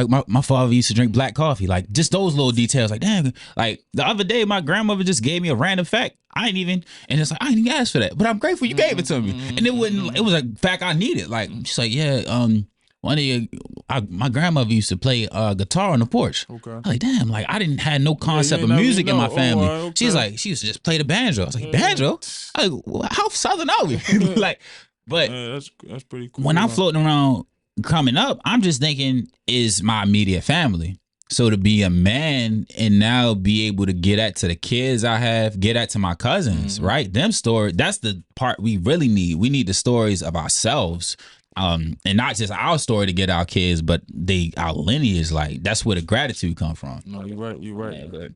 like my father used to drink black coffee. Like just those little details. Like damn, like the other day my grandmother just gave me a random fact. I didn't even, and it's like I didn't even ask for that, but I'm grateful you gave it to me, and it was a fact I needed. Like she's like one of my grandmother used to play guitar on the porch. Okay. I'm like, damn, like I didn't have no concept of music in my family. Okay. She's like, she used to just play the banjo. I was like, banjo? I was like, how southern are we? Like, but that's pretty cool. When I'm floating around coming up, I'm just thinking, is my immediate family. So to be a man and now be able to get at to the kids I have, get at to my cousins, right? Them story, that's the part we really need. We need the stories of ourselves. And not just our story to get our kids, but our lineage. Like that's where the gratitude come from. No, you're right. You're right.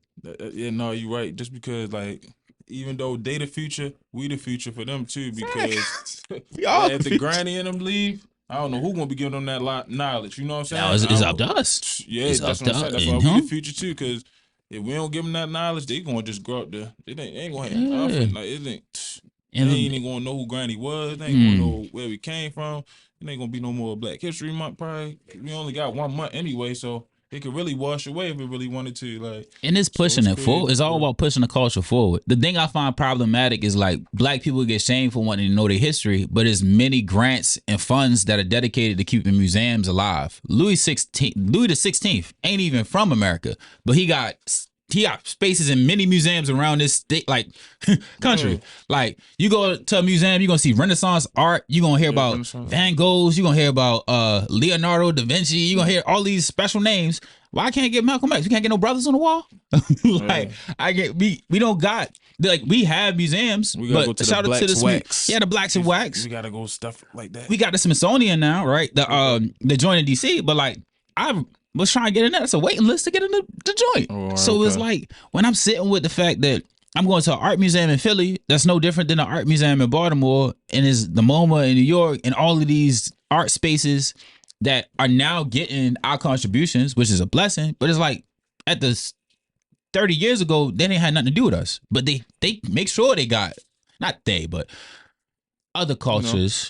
Yeah, no, you're right. Just because, like, even though they the future, we the future for them too. Because if the granny and them leave, I don't know who gonna be giving them that knowledge. You know what I'm saying? It's up to us. Yeah, that's what I'm saying. That's why we the future too. Because if we don't give them that knowledge, they gonna just grow up there. They ain't gonna have nothing. Like it ain't. They ain't even gonna know who Granny was. They ain't gonna know where we came from. It ain't gonna be no more Black History Month. Probably we only got 1 month anyway, so it could really wash away if it really wanted to. Like, and it's pushing it forward. It's all about pushing the culture forward. The thing I find problematic is like Black people get shamed for wanting to know their history, but there's many grants and funds that are dedicated to keeping museums alive. Louis the 16th ain't even from America, but he got spaces in many museums around this state, like country. Like you go to a museum, you're gonna see Renaissance art. You're gonna hear about Van Goghs. You're gonna hear about Leonardo da Vinci. You're gonna hear all these special names. Why can't I get Malcolm X? We can't get no brothers on the wall. Like we don't got like we have museums. We gotta go to shout the out to the wax. Yeah, the Blacks and Wax. We gotta go stuff like that. We got the Smithsonian now, right? The joint in DC, but like I was trying to get in there. It's a waiting list to get in the joint. So it's like when I'm sitting with the fact that I'm going to an art museum in Philly, that's no different than an art museum in Baltimore, and it's the MoMA in New York, and all of these art spaces that are now getting our contributions, which is a blessing. But it's like at the 30 years ago, they didn't have nothing to do with us. But they make sure they got, not they, but other cultures,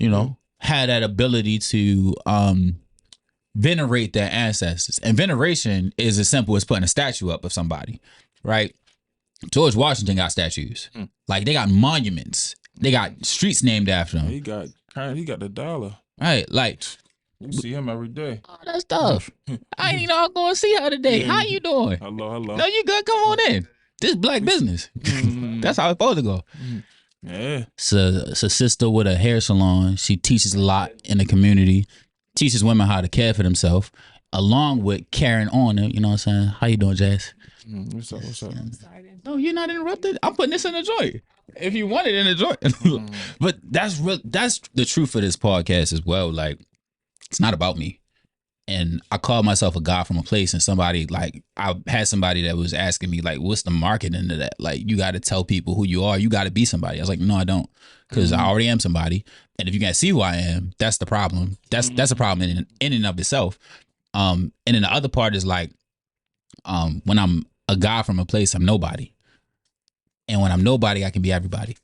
had that ability to venerate their ancestors. And veneration is as simple as putting a statue up of somebody, right? George Washington got statues. Like they got monuments. They got streets named after him. He got the dollar. Right, like you see him every day. Oh, that's tough. I ain't know I'm going to see her today. How you doing? Hello. No, you good? Come on in. This Black business. That's how it's supposed to go. Yeah. It's a sister with a hair salon. She teaches a lot in the community. Teaches women how to care for themselves, along with carrying on it. You know what I'm saying? How you doing, Jazz? What's up? No, you're not interrupted. I'm putting this in the joint. If you want it in the joint. But that's the truth of this podcast as well. Like, it's not about me. And I call myself a God from a place, and somebody, like, I had somebody that was asking me, like, what's the marketing to that? Like, you got to tell people who you are. You got to be somebody. I was like, no, I don't. Because I already am somebody. And if you can't see who I am, that's the problem. That's a problem in and of itself. And then the other part is like, when I'm a guy from a place, I'm nobody. And when I'm nobody, I can be everybody.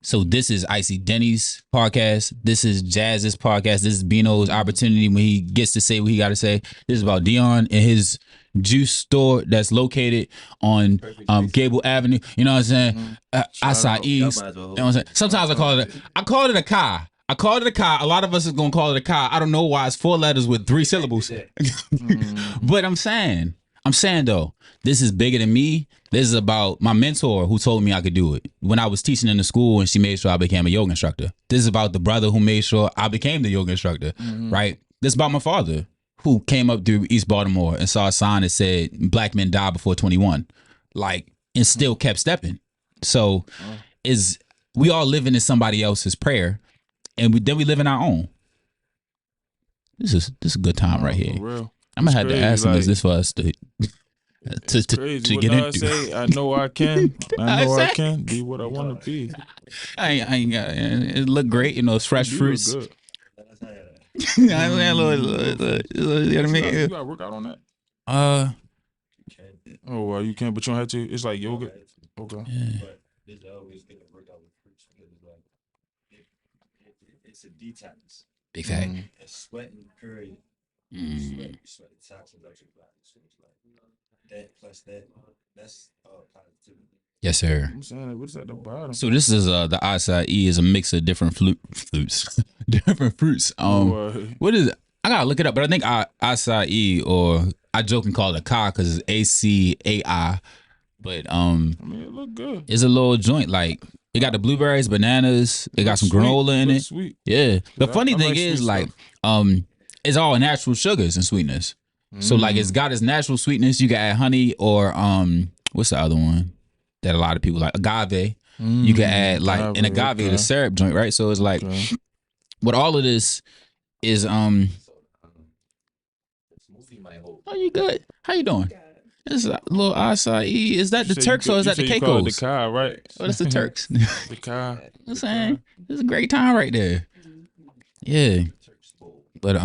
So this is Icy Denny's podcast. This is Jazz's podcast. This is Bino's opportunity when he gets to say what he got to say. This is about Dion and his juice store that's located on Gable Avenue. You know what I'm saying? Outside East. You know what I'm saying? Sometimes I call it a car. I called it a car. A lot of us is gonna call it a car. I don't know why it's 4 letters with 3 syllables. But I'm saying though, this is bigger than me. This is about my mentor who told me I could do it when I was teaching in the school, and she made sure I became a yoga instructor. This is about the brother who made sure I became the yoga instructor, right? This is about my father who came up through East Baltimore and saw a sign that said Black men die before 21. Like, and still kept stepping. So is we all living in somebody else's prayer, and then we live in our own. This is a good time right here. For real. I'm gonna have to ask him, is this for us to crazy. get into? I say, I know I can. I know I can be what I want to be. I ain't got it. Look great, it's fresh fruits. Good. You know what I mean? You gotta work out on that. Oh well, you can, but you don't have to. It's like yoga. Okay. Yeah. It's a detox. Big fact. Sweating, period. Sweat toxins out your body. So it's like that plus that's positivity. Yes, sir. I'm saying, what's at the bottom? So this is the acai is a mix of different fruits, different fruits. What is it? I gotta look it up, but I think acai, or I joke and call it acai because it's ACAI. But I mean, it look good. It's a little joint. Like it got the blueberries, bananas. It got some granola in it. Sweet. Yeah. The funny thing is, like, it's all natural sugars and sweetness. So like it's got its natural sweetness. You can add honey or what's the other one that a lot of people like? Agave. You can add like an agave is a syrup joint, right? So it's like what all of this is Oh, you good? How you doing? It's a little acai. Is that the Turks or is that the Caicos? The Kai, right? Oh, that's the Turks. The Kai. I'm saying it's a great time right there. Yeah. But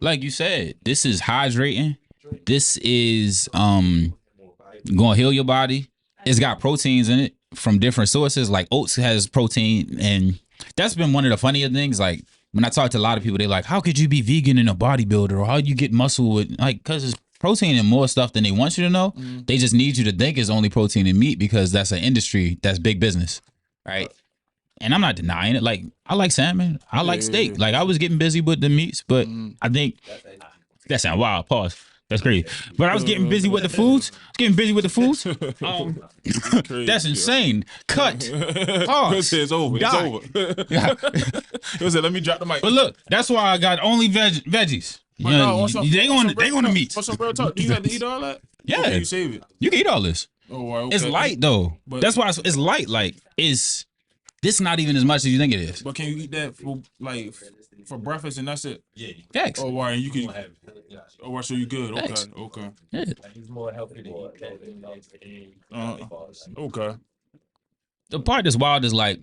like you said, this is hydrating. This is gonna heal your body. It's got proteins in it from different sources. Like oats has protein, and that's been one of the funnier things. Like when I talk to a lot of people, they're like, "How could you be vegan and a bodybuilder, or how you get muscle with like?" Because it's protein and more stuff than they want you to know. They just need you to think it's only protein and meat because that's an industry that's big business, right? And I'm not denying it. Like I like salmon, I like steak. Like I was getting busy with the meats, but I think that sound wild. Pause. That's crazy. But I was getting busy with the foods. That's insane. Cut. Pause. It's over. It's over. He said, "Let me drop the mic." But look, that's why I got only veggies. You know, they gonna meat. What's some real talk? Do you have to eat all that? Yeah. Or can you save it? You can eat all this. Oh, okay. It's light though. But that's why it's light. Like this not even as much as you think it is. But can you eat that for breakfast and that's it? Yeah. Facts. Oh, why? And you can. Oh, why? So you good? Facts. Okay. Yeah. He's more healthy to eat that than Okay. The part that's wild is like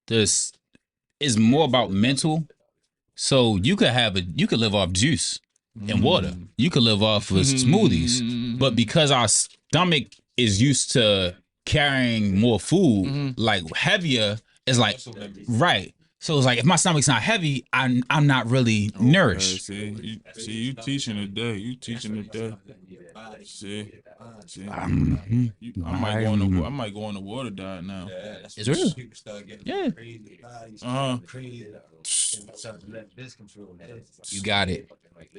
this is more about mental. So you could live off juice and water. You could live off of smoothies. But because our stomach is used to carrying more food, like heavier, it's like right. So it's like if my stomach's not heavy, I'm not really nourished. See, you teaching today. You teaching today. See. I might go on the water diet now. It's real. Yeah. You got it.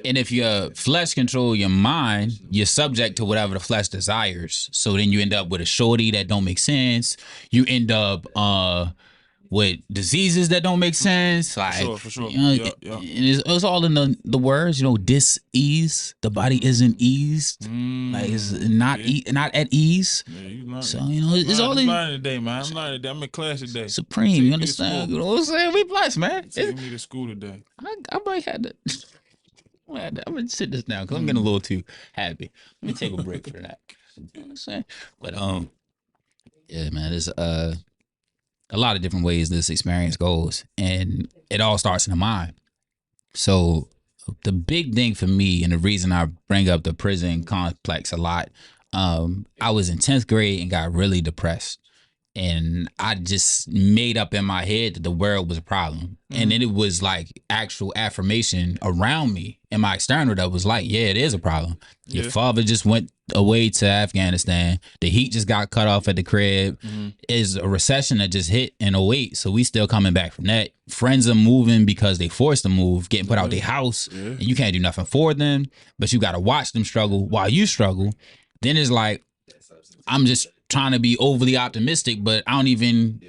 And if your flesh control your mind, you're subject to whatever the flesh desires. So then you end up with a shorty that don't make sense. You end up with diseases that don't make sense. Like, for sure. You know, and it's all in the words, dis-ease. The body isn't eased. Like it's not at ease. Yeah, so, it's all in. I'm learning today, man. I'm in class today. Supreme, you understand? You know what I'm saying? We blessed, man. Take me to school today. I might have to. I'm gonna sit this down because I'm getting a little too happy. Let me take a break for that. You know what I'm saying? But yeah, man, there's a lot of different ways this experience goes, and it all starts in the mind. So the big thing for me, and the reason I bring up the prison complex a lot, I was in 10th grade and got really depressed. And I just made up in my head that the world was a problem. And then it was like actual affirmation around me in my external that was like, yeah, it is a problem. Your father just went away to Afghanistan. The heat just got cut off at the crib. Is a recession that just hit in '08. So we still coming back from that. Friends are moving because they forced to move, getting put out their house. And you can't do nothing for them, but you got to watch them struggle while you struggle. Then it's like, I'm just trying to be overly optimistic, but I don't even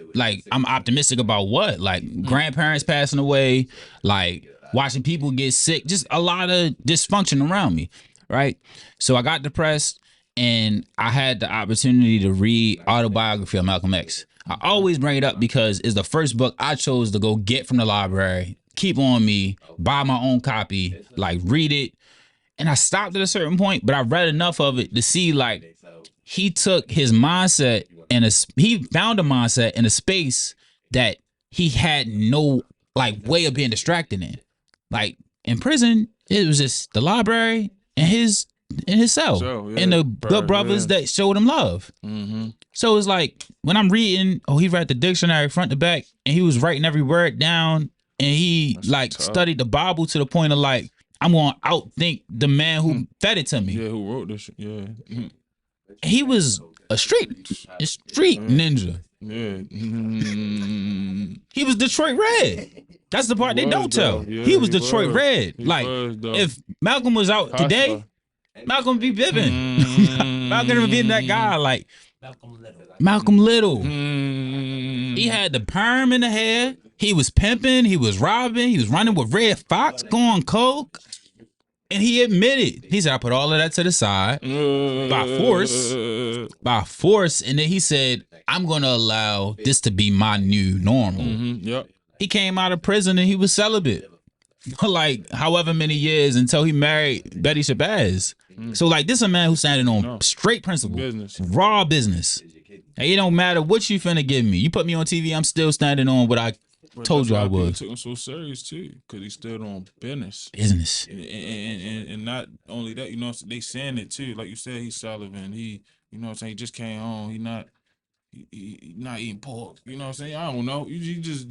I'm optimistic about what? Like grandparents passing away, like watching people get sick, just a lot of dysfunction around me, right? So I got depressed, and I had the opportunity to read Autobiography of Malcolm X. I always bring it up because it's the first book I chose to go get from the library, keep on me, buy my own copy, like read it. And I stopped at a certain point, but I read enough of it to see like he took his mindset and he found a mindset in a space that he had no like way of being distracted in. Like in prison, it was just the library and his cell, and the good brothers that showed him love. So it's like when I'm reading, he read the dictionary front to back, and he was writing every word down, and he studied the Bible to the point of like, I'm gonna outthink the man who fed it to me. Yeah, who wrote this shit. Yeah. He was a street ninja. Yeah. He was Detroit Red. That's the part they don't tell. Yeah, he was Detroit Red. Like, if Malcolm was out today, Malcolm be bibbing. Malcolm would be that guy. Like, Malcolm Little. He had the perm in the hair. He was pimping. He was robbing. He was running with Red Fox, going coke. And he admitted, he said, I put all of that to the side by force. And then he said, I'm going to allow this to be my new normal. Yep. He came out of prison and he was celibate for like however many years until he married Betty Shabazz. So like this is a man who's standing on straight principle, raw business. And it don't matter what you finna give me. You put me on TV, I'm still standing on what I told you I was. Took him so serious too, because he stood on business. And not only that, you know, they saying it too. Like you said, he's Sullivan. He, you know what I'm saying, he just came home. He not eating pork. You know what I'm saying? I don't know. You just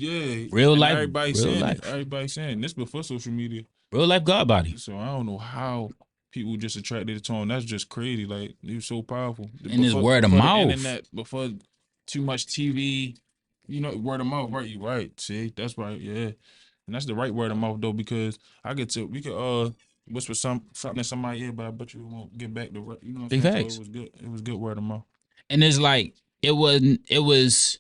real life. Everybody saying it. Everybody saying this before social media. Real life God body. So I don't know how people just attracted to him. That's just crazy. Like he was so powerful. And his word of mouth. Internet, before too much TV. You know, word of mouth, right? You right. See, that's right. Yeah, and that's the right word of mouth though, because we could whisper something in somebody's ear, but I bet you won't get back to you know what I'm saying? So it was good. It was good word of mouth. And it's like it's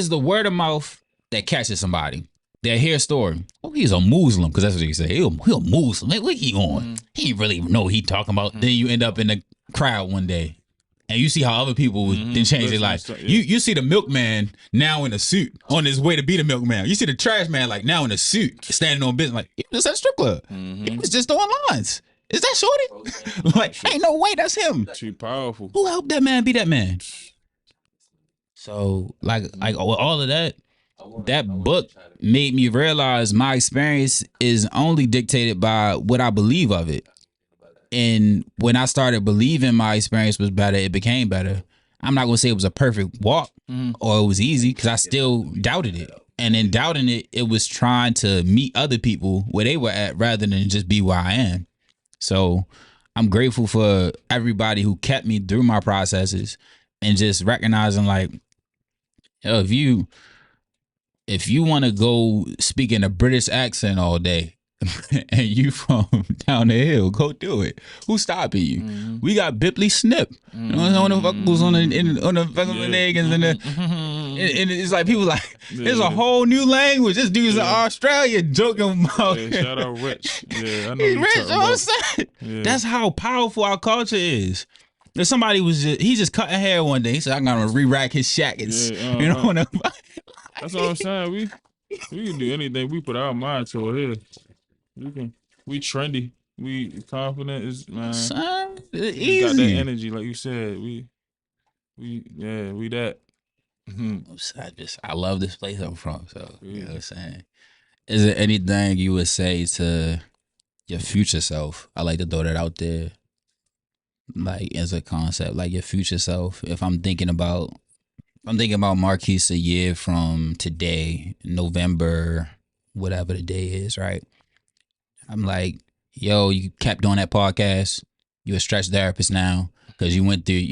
the word of mouth that catches somebody. They hear a story. Oh, he's a Muslim, because that's what he say. He a Muslim. Hey, what he on? He ain't really know what he talking about. Then you end up in the crowd one day. And you see how other people then change their life. You see the milkman now in a suit on his way to be the milkman. You see the trash man like now in a suit standing on business like he was at a strip club. He was just throwing lines. Is that Shorty? Like ain't no way that's him. Too powerful. Who helped that man be that man? So like with all of that, that book made me realize my experience is only dictated by what I believe of it. And when I started believing my experience was better, it became better. I'm not going to say it was a perfect walk or it was easy, because I still doubted it. And in doubting it, it was trying to meet other people where they were at rather than just be where I am. So I'm grateful for everybody who kept me through my processes and just recognizing like, yo, if you want to go speak in a British accent all day, and you from down the hill, go do it. Who's stopping you? We got Bipley Snip. You know, on the fuckers on the fucking niggas and and it's like people like there's a whole new language. This dude's in Australia joking about. Shout out Rich. Yeah, I know he's you rich. talking You know what I'm about. saying? Yeah. That's how powerful our culture is. If somebody was he just cutting hair one day. He said, "I'm gonna re-rack his shackets." Yeah, you know. That's what I'm saying. We can do anything. We put our mind to it here. We trendy. We confident. Is man. Son, We got that energy, like you said. We that. I love this place I'm from. So you know what I'm saying. Is there anything you would say to your future self? I like to throw that out there, like as a concept, like your future self. If I'm thinking about Marquise a year from today, November, whatever the day is, right? I'm like, yo, you kept doing that podcast. You're a stretch therapist now because you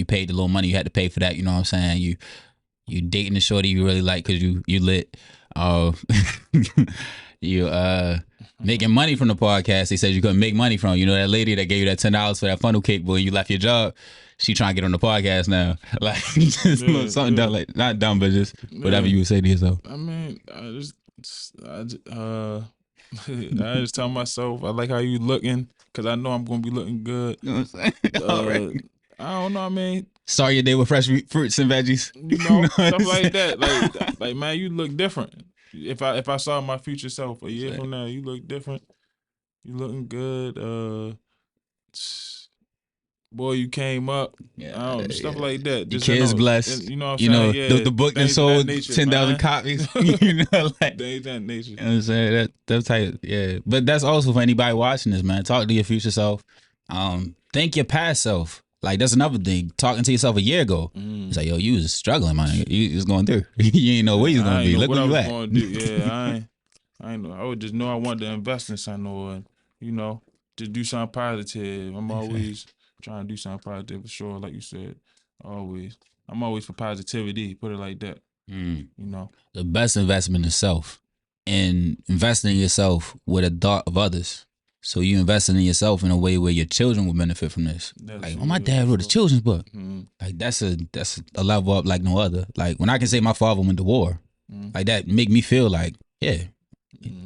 paid the little money you had to pay for that. You know what I'm saying? You dating the shorty you really like because you lit. You making money from the podcast. They said you couldn't make money from. You know that lady that gave you that $10 for that funnel cake boy. You left your job. She trying to get on the podcast now. Like just something dumb, like not dumb, but just whatever you would say to yourself. I mean, I just tell myself I like how you looking because I know I'm gonna be looking good. You know what I'm saying? Alright. I don't know. I mean, Start your day with fresh fruits and veggies. you know, what I'm stuff like saying? that. Like man, you look different. If I saw my future self a year Say. from now, you look different. You looking good. Boy, you came up. Stuff like that. Your Just kids blessed. you know what I'm You saying? know, Yeah, the book that things of that sold nature, 10,000 man. copies. You know, like Things of that nature. you know what I'm saying? That type, yeah. But that's also for anybody watching this, man. Talk to your future self. Thank your past self. Like that's another thing. Talking to yourself a year ago. It's like, yo, you was struggling, man. You was going through. You ain't know where you was gonna be. Look where you at. Going to do. Yeah, I ain't know. I would just know I wanted to invest in something or, you know, just do something positive. I'm always trying to do something positive for sure, like you said. Always. I'm always for positivity, put it like that. You know. The best investment is self. And investing in yourself with a thought of others. So you investing in yourself in a way where your children will benefit from this. Like, my dad wrote a children's book. Like that's a level up like no other. Like when I can say my father went to war, like that make me feel like, yeah,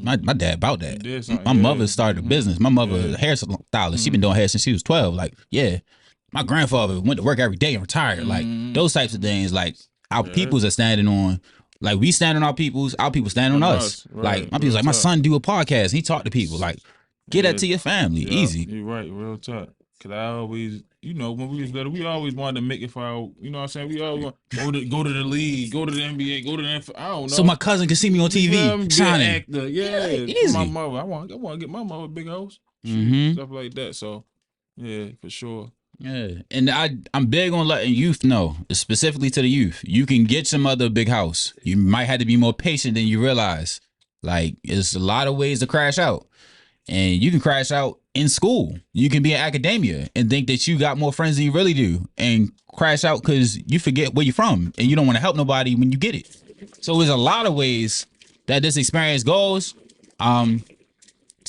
my dad about that. My mother started a business. My mother a hairstylist. She been doing hair since she was 12. Like, yeah. My grandfather went to work every day and retired. Like those types of things, like our peoples are standing on. Like we stand on our people stand on us. Right, like my people's like, my son do a podcast and he talk to people. Like, get that to your family. Easy. You're right, real talk. Cause I always, you know, when we was little, we always wanted to make it for our, you know what I'm saying? We always want go to the league, go to the NBA, go to the NFL. I don't know. So my cousin can see me on TV shining. Actor. Yeah, easy. My mother, I want to get my mother a big house. Stuff like that. So, yeah, for sure. Yeah, and I'm big on letting youth know, specifically to the youth, you can get some other big house. You might have to be more patient than you realize. Like, there's a lot of ways to crash out. And you can crash out in school. You can be in academia and think that you got more friends than you really do and crash out because you forget where you're from and you don't want to help nobody when you get it. So there's a lot of ways that this experience goes. To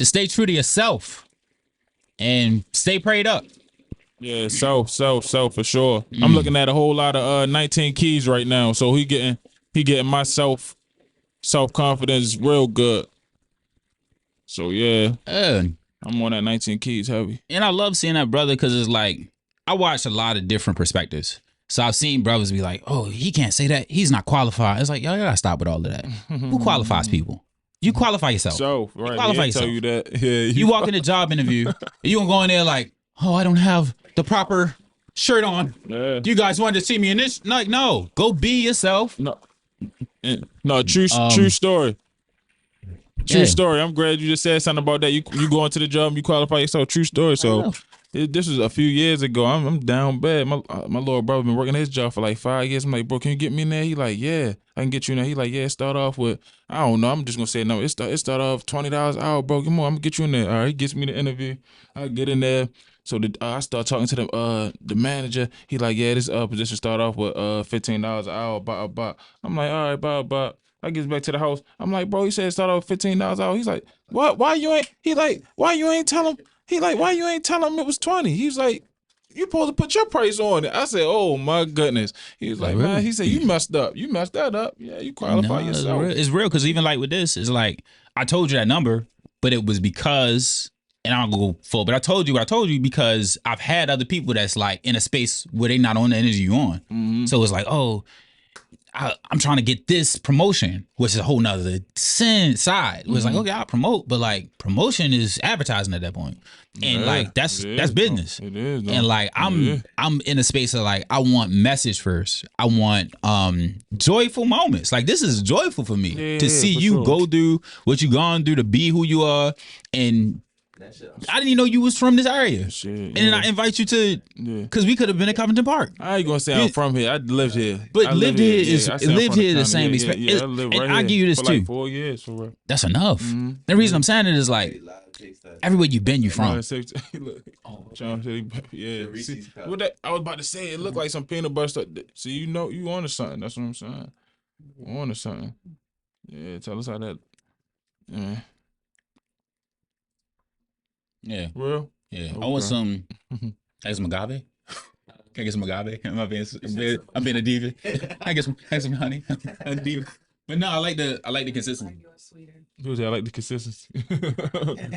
stay true to yourself and stay prayed up. Yeah, self for sure. I'm looking at a whole lot of 19 keys right now. So he getting my self confidence real good. So yeah, I'm on that 19 keys heavy. And I love seeing that brother because it's like I watch a lot of different perspectives. So I've seen brothers be like, "Oh, he can't say that. He's not qualified." It's like, y'all gotta stop with all of that. Who qualifies people? You qualify yourself. So right, you qualify yourself. Tell you that. Yeah, you walk in a job interview, and you gonna go in there like, "Oh, I don't have the proper shirt on. Yeah. You guys wanted to see me in this?" Like, no, go be yourself. No, true story. True story. I'm glad you just said something about that. You go into the job, you qualify yourself. True story. So this was a few years ago. I'm down bad. My little brother been working his job for like 5 years. I'm like, bro, can you get me in there? He like, yeah, I can get you in there. He like, yeah, start off with, I don't know. I'm just gonna say no. It start off $20 an hour, bro. Come on, I'm gonna get you in there. All right, he gets me the interview. I get in there. So I start talking to the manager. He like, yeah, this position start off with $15 an hour. I'm like, all right, bye. I get back to the house. I'm like, bro, he said start off $15 an hour. He's like, what? Why you ain't? He like, why you ain't tell him? He like, why you ain't tell him it was 20? He's like, you supposed to put your price on it. I said, oh my goodness. He was like, man, he said, you messed up. You messed that up. Yeah, you qualify yourself. It's real because even like with this, it's like, I told you that number, but it was because, and I don't go full, but I told you what I told you because I've had other people that's like in a space where they not on the energy you on. So it's like, oh, I'm trying to get this promotion, which is a whole nother side. It was like, okay, I'll promote, but like promotion is advertising at that point. And like that's business. It is. And like I'm in a space of like I want message first. I want joyful moments. Like this is joyful for me to see you go through what you gone through to be who you are. And I didn't even know you was from this area. And then I invite you to, because we could have been at Covington Park. I ain't gonna say I'm from here. I lived here. But lived here the same experience. I live right and I give you this for too. Like 4 years for real. That's enough. The reason I'm saying it is like everywhere you've been, you from. Yeah. See, what that, I was about to say, it looked like some peanut butter stuff. See, you know, you on to something. That's what I'm saying. On to something. Yeah, tell us how that. Yeah. Yeah. Real? Yeah. Okay. I want some. Like some agave. Can I get some agave? I'm being a diva. I get some honey. A diva. But no, I like the consistency. People say I like the consistency.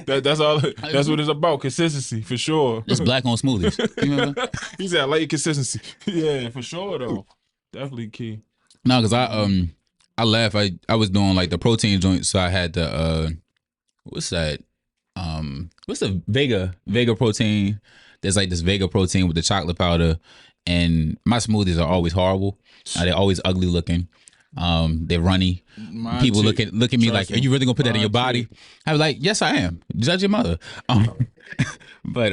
That's all. That's what it's about. Consistency for sure. It's black on smoothies. You remember? He said I like your consistency. Yeah, for sure though. Definitely key. No, because I laugh. I was doing like the protein joint, so I had the what's that? What's the Vega protein? There's like this Vega protein with the chocolate powder, and my smoothies are always horrible. They're always ugly looking. They're runny. Mine People too. look at me like, Trust "Are you really gonna put that in your Mine body?" too. I was like, "Yes, I am." Judge your mother. But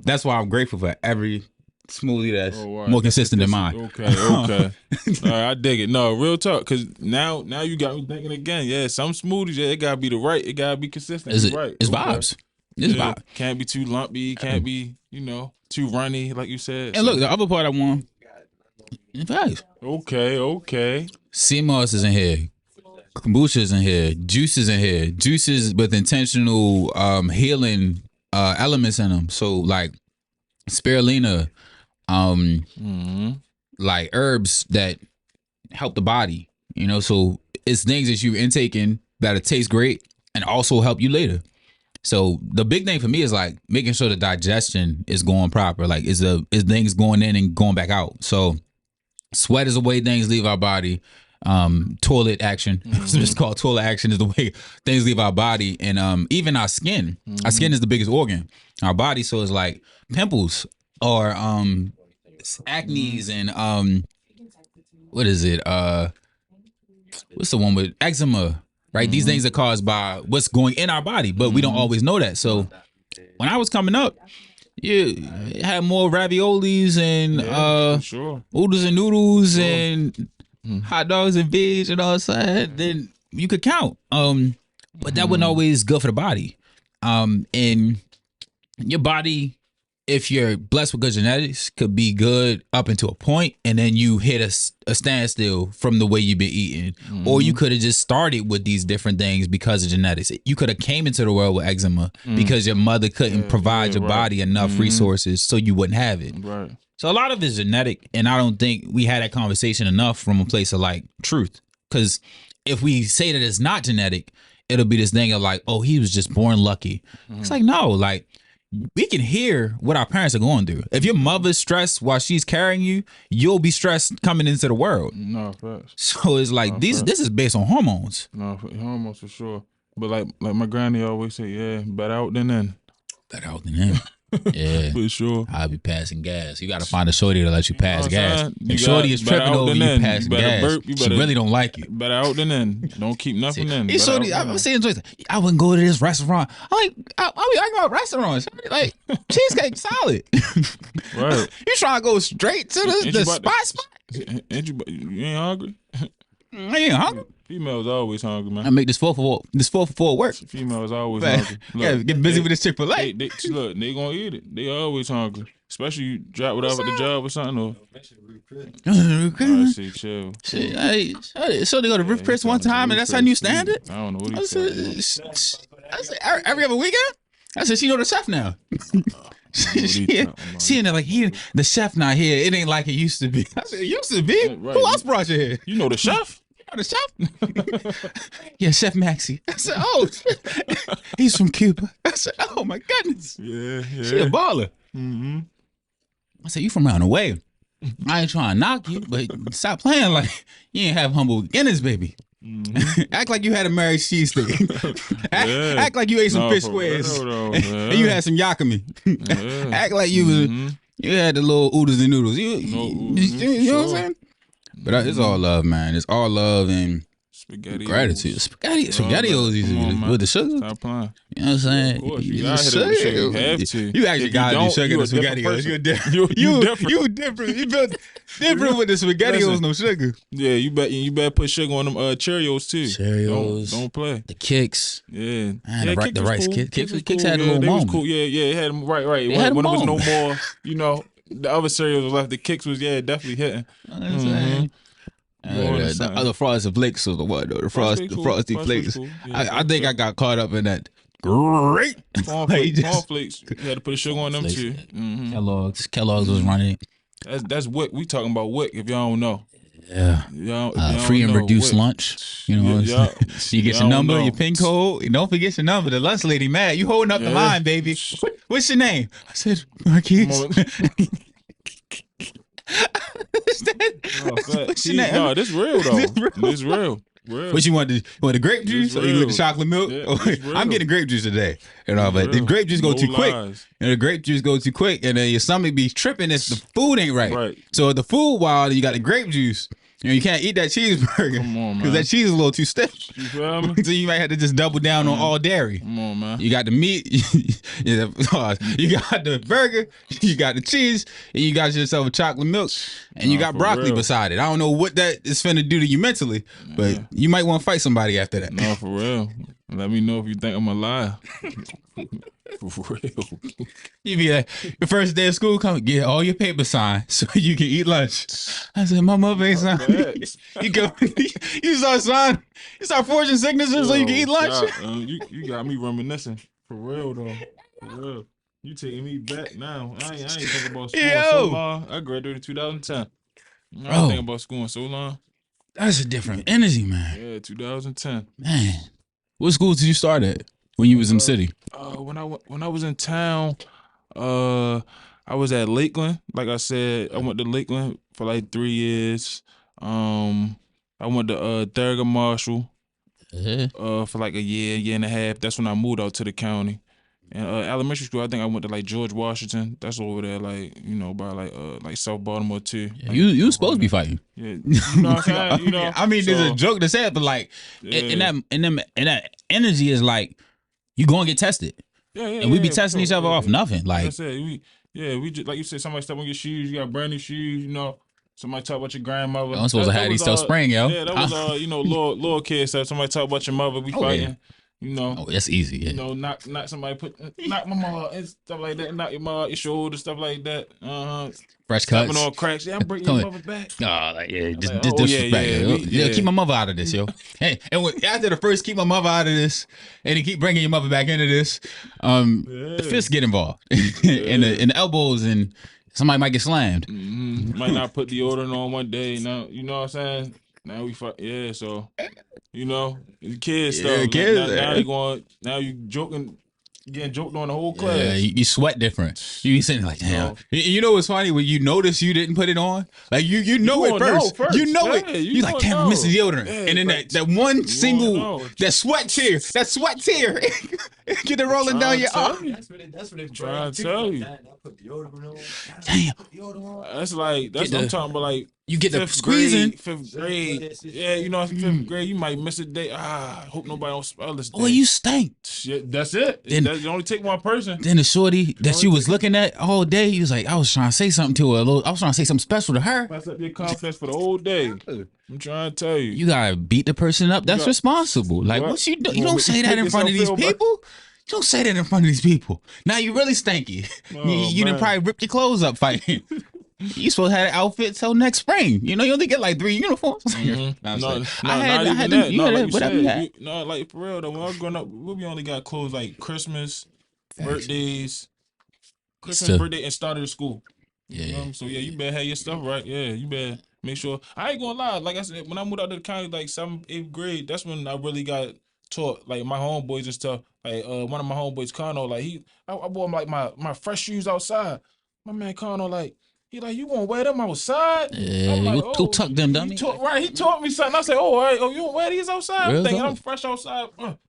that's why I'm grateful for every smoothie that's wow. more consistent than mine. Okay. All right, I dig it. No, real talk. Because now you got me thinking again. Yeah, some smoothies, yeah, it gotta be it gotta be consistent. It's Right. It's Okay. vibes. It's Yeah, vibes. can't be too lumpy. Can't be too runny, like you said. And look, the other part I want, in vibes. Okay. Sea moss is in here. Kombucha's in here. Juices in here. Juices with intentional healing elements in them. So like spirulina, like herbs that help the body. So it's things that you're intaking that'll taste great and also help you later. So the big thing for me is like making sure the digestion is going proper. Like is things going in and going back out. So sweat is the way things leave our body. Toilet action. It's just called toilet action is the way things leave our body. And even our skin. Our skin is the biggest organ. Our body. So it's like pimples or acne's and what is it? What's the one with eczema? Right? These things are caused by what's going in our body, but we don't always know that. So when I was coming up, you had more raviolis and for sure. oodles and noodles and hot dogs and veg and all that. Then you could count. But that wasn't always good for the body. And your body, if you're blessed with good genetics, could be good up until a point, and then you hit a standstill from the way you've been eating. Or you could have just started with these different things because of genetics. You could have came into the world with eczema because your mother couldn't provide your body enough resources so you wouldn't have it. Right. So a lot of it's genetic, and I don't think we had that conversation enough from a place of like truth. Because if we say that it's not genetic, it'll be this thing of like, oh, he was just born lucky. It's like, no, like we can hear what our parents are going through. If your mother's stressed while she's carrying you, you'll be stressed coming into the world. No, facts. So it's like this is based on hormones. No, hormones for sure. But like my granny always say, yeah, better out than in. Better out than him. Yeah, for sure. I'll be passing gas. You got to find a shorty to let you pass I'm gas. saying? If shorty is tripping over you passing gas, burp, she really don't like you. Better out than in. Don't keep nothing in. Hey, shorty, I'm saying, I wouldn't go to this restaurant. I'm like, I'll be arguing about restaurants. Like, cheesecake solid. Right. You trying to go straight to the spot? You ain't hungry? I ain't hungry. Females always hungry, man. I make this 4 for 4 work. Females always hungry. Look, yeah, get busy with this Chick-fil-A. Look, they gonna eat it. They always hungry. Especially you drop whatever the job or something. Or I see, chill. Shit, so they go to Roof Chris one time, and that's how you stand it? I don't know what I he said, said. every other weekend? I said, she know the chef now. She in there like, the chef not here. It ain't like it used to be. I said, it used to be? Right. Who else brought you here? You know the chef? The chef? Yeah, Chef Maxie. I said, oh, he's from Cuba. I said, oh my goodness. Yeah. She a baller. I said, you from around the way. I ain't trying to knock you, but stop playing like you ain't have humble beginnings, baby. Act like you had a married cheese steak. Act like you ate some fish squares and you had some yakami. Act like you was you had the little oodles and noodles. You know what I'm saying? But it's all love, man. It's all love and spaghetti gratitude. SpaghettiOs with the sugar. Stop playing. You know what I'm saying? Of course, you gotta hit it with sugar. You have to. You actually got to do sugar to SpaghettiOs. You're different. You different. You built different with the SpaghettiOs, no sugar. Yeah, you better put sugar on them Cheerios too. Cheerios. Don't play. The Kicks. Yeah. The rice cool. Kicks had a little moment. Cool. Yeah, it had them right. When it was no more, the other cereals was left. The Kicks was definitely hitting. The other Frosted Flakes was the what though? The Frosty Flakes. Cool. I think I got caught up in that. Great cornflakes. You had to put sugar on them too. Kellogg's was running. That's Wick. We talking about Wick. If y'all don't know. Yeah. Free and reduced lunch. You know, you get your number, your PIN code. Don't forget your number. The lunch lady mad. You holding up the line, baby. What's your name? I said Marquise. What's your name? No, this real though. This real. What you want? The grape juice or you want the chocolate milk? Yeah, I'm getting grape juice today. You know, but the grape juice go too quick. And the grape juice go too quick, and then your stomach be tripping if the food ain't right. So if the food wild, you got the grape juice. You can't eat that cheeseburger because that cheese is a little too stiff. You feel me? So you might have to just double down on all dairy. Come on, man. You got the meat, you got the burger, you got the cheese, and you got yourself a chocolate milk, and you got broccoli beside it. I don't know what that is finna do to you mentally, but you might want to fight somebody after that. No, for real. Let me know if you think I'm a liar. For real. You be like, the first day of school, come get all your papers signed so you can eat lunch. I said, my mother ain't signed. You start signing, you start forging signatures so you can eat lunch. You got me reminiscing. For real, though. For real. You taking me back now. I ain't thinking about school in so long. I graduated in 2010. I ain't thinking about school in so long. That's a different energy, man. Yeah, 2010. Man. What school did you start at when you was in the city? When I was in town, I was at Lakeland. Like I said, I went to Lakeland for like 3 years. I went to Thurgood Marshall for like a year and a half. That's when I moved out to the county. And elementary school, I think I went to like George Washington. That's over there, like by like South Baltimore too. Yeah, you supposed to be fighting. Yeah, you know what I'm saying. I mean, there's a joke to say it, but like, and that energy is like, you gonna get tested. And we be testing each other off nothing. Like I said, we just like you said, somebody step on your shoes. You got brand new shoes. Somebody talk about your grandmother. I'm supposed to have these till spring, yo. Yeah, that was little kid stuff. Somebody talk about your mother. We fighting. Yeah. That's easy. Yeah. Knock somebody knock my mother and stuff like that. Knock your mother, your shoulder, stuff like that. Fresh cuts. Stepping on cracks. Yeah, I'm bringing your mother back. Just disrespect. Yeah, keep my mother out of this, yo. Hey, and after the first keep my mother out of this, and he keep bringing your mother back into this, the fists get involved, and the elbows, and somebody might get slammed. Mm-hmm. Might not put deodorant on one day. Now, you know what I'm saying? Now we fight. Yeah, so the kids stuff. Now you joking. Getting joked on the whole class. Yeah, you sweat different. You be sitting like, damn. You know what's funny? When you notice you didn't put it on, like you know it first. You know it. You like, damn, I'm missing deodorant. Yeah, and then that one single, that sweat tear, get it rolling down your arm. That's what it trying to tell you. I put deodorant on. Damn. That's what I'm talking about. Like, you get the squeezing. 5th grade. Yeah, 5th grade, you might miss a day. Hope nobody don't smell this day. Oh, you stink. Shit, that's it. It only take one person. Then the shorty that you was looking at all day, you was like, I was trying to say something to her. I was trying to say something special to her. Mess up your confidence for the whole day. I'm trying to tell you. You gotta beat the person up. That's responsible. Like, what you do? You don't say that in front of these people. You don't say that in front of these people. Now you really stinky. You done probably ripped your clothes up fighting. You supposed to have an outfit till next spring. You only get like 3 uniforms. Mm-hmm. Like for real though. When I was growing up, we only got clothes like Christmas, birthdays, birthday, and start of school. So you better have your stuff right. Yeah, you better make sure. I ain't gonna lie. Like I said, when I moved out to the county, like 7th, 8th grade, that's when I really got taught. Like my homeboys and stuff. Like one of my homeboys, Connor, like I bought him like my fresh shoes outside. My man Connor, like. He like, you gonna wear them outside? Yeah, like, go tuck them, dummy. He taught me something. I said, all right, you gonna wear these outside? I'm thinking I'm fresh outside.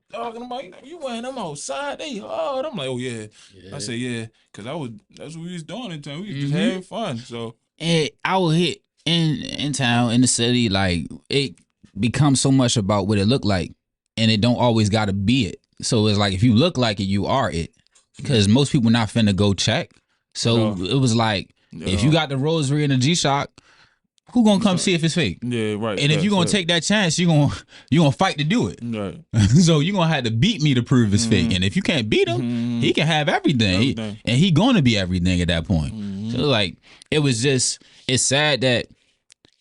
Talking about, you wearing them outside? They hard. I'm like, oh yeah. I said, yeah, because that's what we was doing in town. We was just having fun. So and out here in town, in the city, like it becomes so much about what it look like, and it don't always gotta be it. So it's like if you look like it, you are it. Because most people not finna go check. So it was like, if you got the rosary and the G-Shock, who gonna come see if it's fake? Yeah, right. And if you gonna take that chance, you gonna fight to do it. Right. So you gonna have to beat me to prove it's fake. And if you can't beat him, he can have everything. And he gonna be everything at that point. So like, it's sad that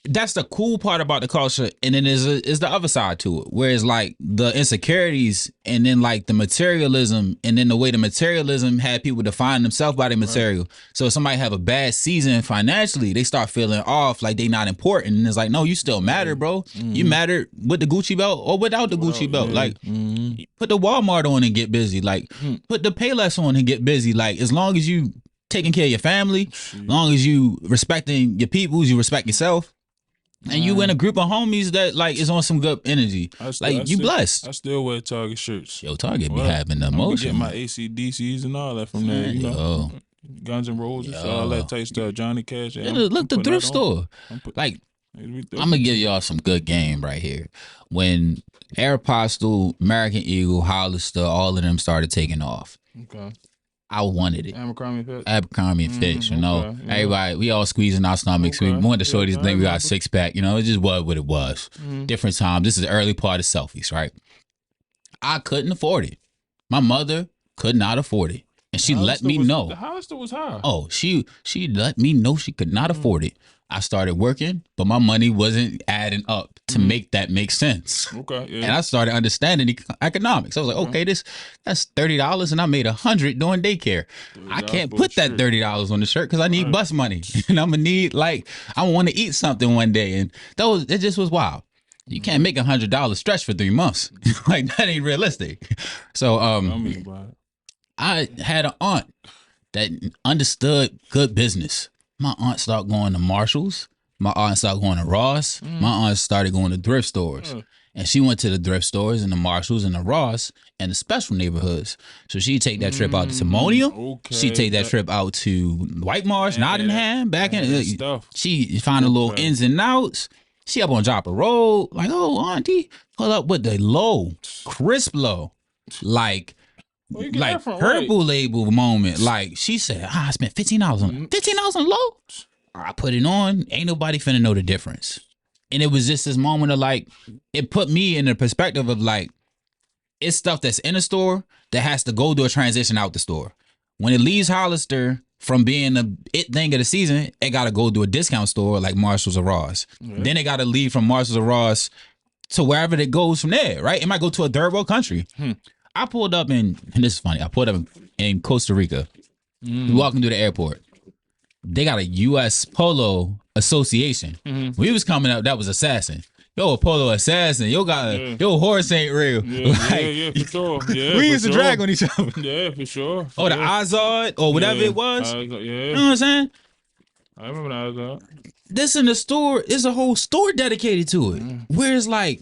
that's the cool part about the culture, and then is the other side to it, where it's like the insecurities, and then like the materialism, and then the way the materialism had people define themselves by the material. So if somebody have a bad season financially, they start feeling off, like they not important, and it's like, no, you still matter, bro. You matter with the Gucci belt or without the Gucci belt. Like, put the Walmart on and get busy. Like, put the Payless on and get busy. Like, as long as you taking care of your family, as long as you respecting your peoples, you respect yourself. And you in a group of homies that like is on some good energy. You blessed. I still wear Target shirts. Yo, Target be having the emotion. Get my ACDCs and all that from there. You know, Guns N' Roses, all that type stuff. Johnny Cash. Yeah, look, the thrift store. I'm gonna give y'all some good game right here. When Aeropostale, American Eagle, Hollister, all of them started taking off. Okay. I wanted it. Abercrombie and Fitch, you know. Everybody, we all squeezing our stomachs. We wanted to show these things. We got a 6-pack, you know. It just was what it was. Different time. This is the early part of selfies, right? I couldn't afford it. My mother could not afford it. And she let me know. The Hollister was high. Oh, she let me know she could not afford it. I started working, but my money wasn't adding up to make that make sense. Okay, yeah. And I started understanding the economics. I was like, okay, that's $30, and I made $100 doing daycare. I can't put that $30 on the shirt because I need bus money, and I'm gonna need I want to eat something one day, and it just was wild. You can't make $100 stretch for 3 months. Like, that ain't realistic. So I had an aunt that understood good business. My aunt started going to Marshalls. My aunt started going to Ross. My aunt started going to thrift stores. And she went to the thrift stores and the Marshalls and the Ross and the special neighborhoods. So she'd take that trip out to Timonium. She'd take that trip out to White Marsh, Nottingham, back in. She found the little ins and outs. She up on Joppa Road. Like, oh, auntie, pull up with the low, crisp low. Like purple label moment. Like, she said, I spent $15 on $15 on low. I put it on. Ain't nobody finna know the difference. And it was just this moment of like, it put me in the perspective of like, it's stuff that's in the store that has to go through a transition out the store. When it leaves Hollister from being the it thing of the season, it got to go to a discount store like Marshalls or Ross. Then it got to leave from Marshalls or Ross to wherever it goes from there, right? It might go to a third world country. I pulled up and this is funny, I pulled up in Costa Rica. Walking through the airport. They got a U.S. Polo Association. When he was coming up, that was Assassin. Yo, a Polo Assassin. Your horse ain't real. Yeah, for sure. Yeah, we used to drag on each other. Yeah, for sure. Or the Azad or whatever it was. You know what I'm saying? I remember the Azad. This in the store is a whole store dedicated to it. Where it's like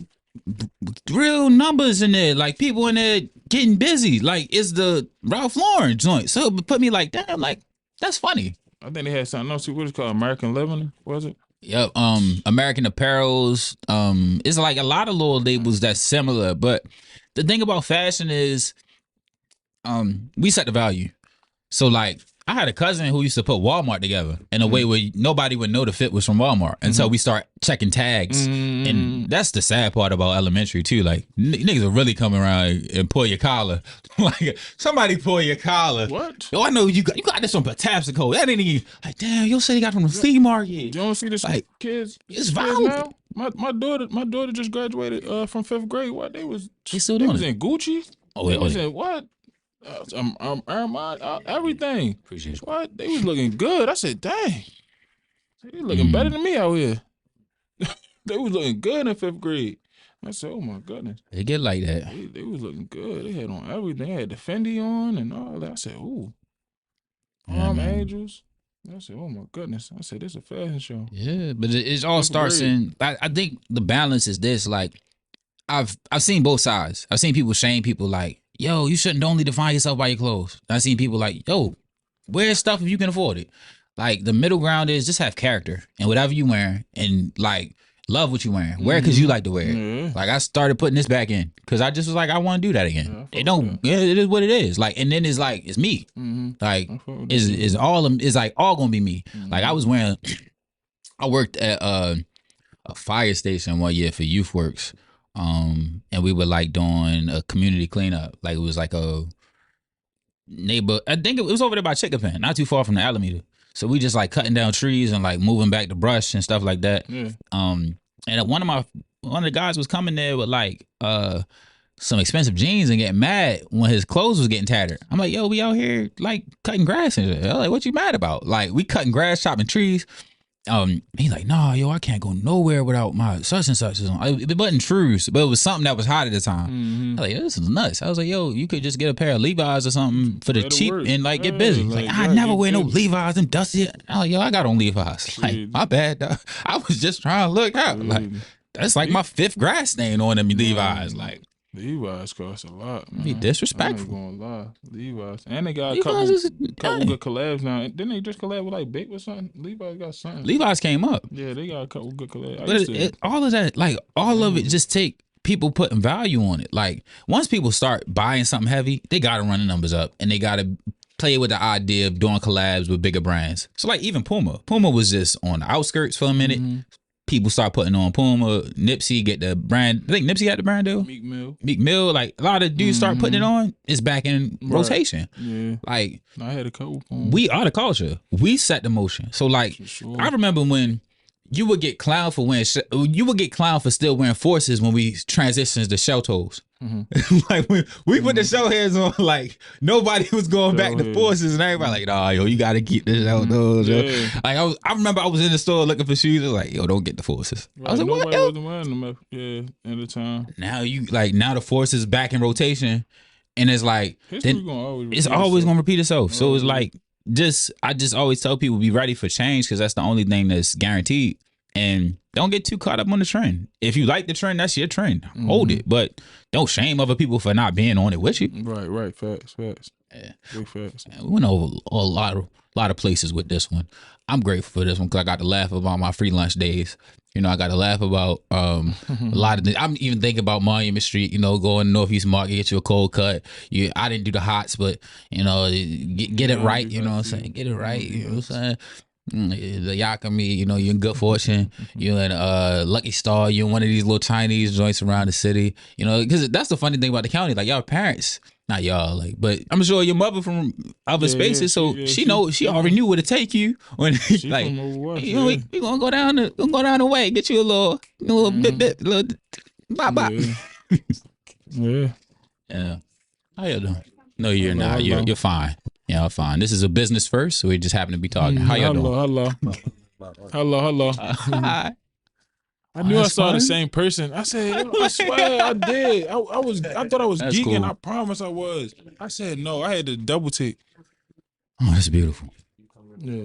real numbers in there, like people in there getting busy. Like, it's the Ralph Lauren joint. So it put me like, damn, like, that's funny. I think they had something else too. What is it called? American Living, was it? Yep. American Apparels. It's like a lot of little labels that's similar. But the thing about fashion is, we set the value. So like, I had a cousin who used to put Walmart together in a way where nobody would know the fit was from Walmart until we start checking tags. And that's the sad part about elementary too. Like, niggas are really coming around and pull your collar. Like, somebody pull your collar. What? Yo, I know you got this from Patapsco. That ain't even like, damn, you said you got from the flea market. You don't see this like kids. It's violent. My daughter just graduated from 5th grade. What they still doing was in Gucci. They was in what? Everything. Appreciate you. What? They was looking good. I said, dang. They looking better than me out here. They was looking good in 5th grade. I said, oh my goodness. They get like that. They was looking good. They had on everything. They had the Fendi on and all that. I said, ooh. Angels. I said, oh my goodness. I said, this is a fashion show. Yeah, but it all starts in, I think the balance is this, like, I've seen both sides. I've seen people shame people like, yo, you shouldn't only define yourself by your clothes. I've seen people like, yo, wear stuff if you can afford it. Like, the middle ground is just have character and whatever you wearing, and like, love what you wearing. Wear it because you like to wear it. Like, I started putting this back in because I just was like, I want to do that again. It is what it is. Like, and then it's like, it's me. Like, it's like all gonna be me. Like, I worked at a fire station one year for Youth Works. And we were like doing a community cleanup. Like, it was like a neighbor, I think it was over there by Chickapin, not too far from the Alameda. So we just like cutting down trees and like moving back the brush and stuff like that. Yeah. And one of the guys was coming there with like some expensive jeans and getting mad when his clothes was getting tattered. I'm like, yo, we out here like cutting grass and shit. I'm like, what you mad about? Like, we cutting grass, chopping trees. He's like, nah, yo, I can't go nowhere without my such and such. It wasn't true, but it was something that was hot at the time. Mm-hmm. I was like, this is nuts. I was like, yo, you could just get a pair of Levi's or something for the That'll cheap work. and like get busy. Like, I never wear no Levi's and dusty. I was like, yo, I got on Levi's. Like, my bad, dog. I was just trying to look out. Like, that's like my 5th grass stain on them Levi's. Like, Levi's cost a lot, man. be disrespectful. I ain't gonna lie. Levi's. And they got a couple good collabs now. Didn't they just collab with like Big or something? Levi's got something. Levi's came up. Yeah, they got a couple good collabs. But all of that, like all of it just take people putting value on it. Like once people start buying something heavy, they gotta run the numbers up and they gotta play with the idea of doing collabs with bigger brands. So like even Puma. Puma was just on the outskirts for a minute. Mm-hmm. People start putting on Puma. Nipsey get the brand. I think Nipsey got the brand deal. Meek Mill. Like a lot of dudes start putting it on. It's back in rotation. Yeah. Like I had a couple. We are the culture. We set the motion. So like I remember when you would get clowned for wearing. You would get clowned for still wearing forces when we transitioned to shell toes. Mm-hmm. Like when we put the shell heads on, like nobody was going back to forces, and everybody like, "Oh, yo, you got to keep the shell toes." Yeah. Like I remember I was in the store looking for shoes. I was like, "Yo, don't get the forces." Right. I was like, "What?" Wasn't wearing them. Yeah, at the time. Now the force is back in rotation, and it's like it's always gonna repeat itself. So it's like I just always tell people be ready for change because that's the only thing that's guaranteed. And don't get too caught up on the trend. If you like the trend, that's your trend. Hold it, but don't shame other people for not being on it with you. Right. Facts. Yeah. Big facts. We went over a lot of places with this one. I'm grateful for this one because I got to laugh about my free lunch days. You know, I got to laugh about a lot of things. I'm even thinking about Monument Street, you know, going to Northeast Market, get you a cold cut. I didn't do the hots, but, you know, get it right, you know what I'm saying? Get it right, you know what I'm saying? The Yakami, you know, you're in good fortune. You're in Lucky Star. You're in one of these little Chinese joints around the city. You know, because that's the funny thing about the county. Like y'all parents, not y'all, like, but I'm sure your mother from other spaces, so she already knew where to take you. When like, you know, we gonna go down the way, get you a little bop bop. Yeah. How you doing? No, you're not. You're fine. Yeah, fine. This is a business first, so we just happen to be talking. How y'all doing? Hello. I knew I saw the same person. I said, I swear I did. I thought I was geeking. Cool. I promise I was. I said no. I had to double take. Oh, that's beautiful. Yeah.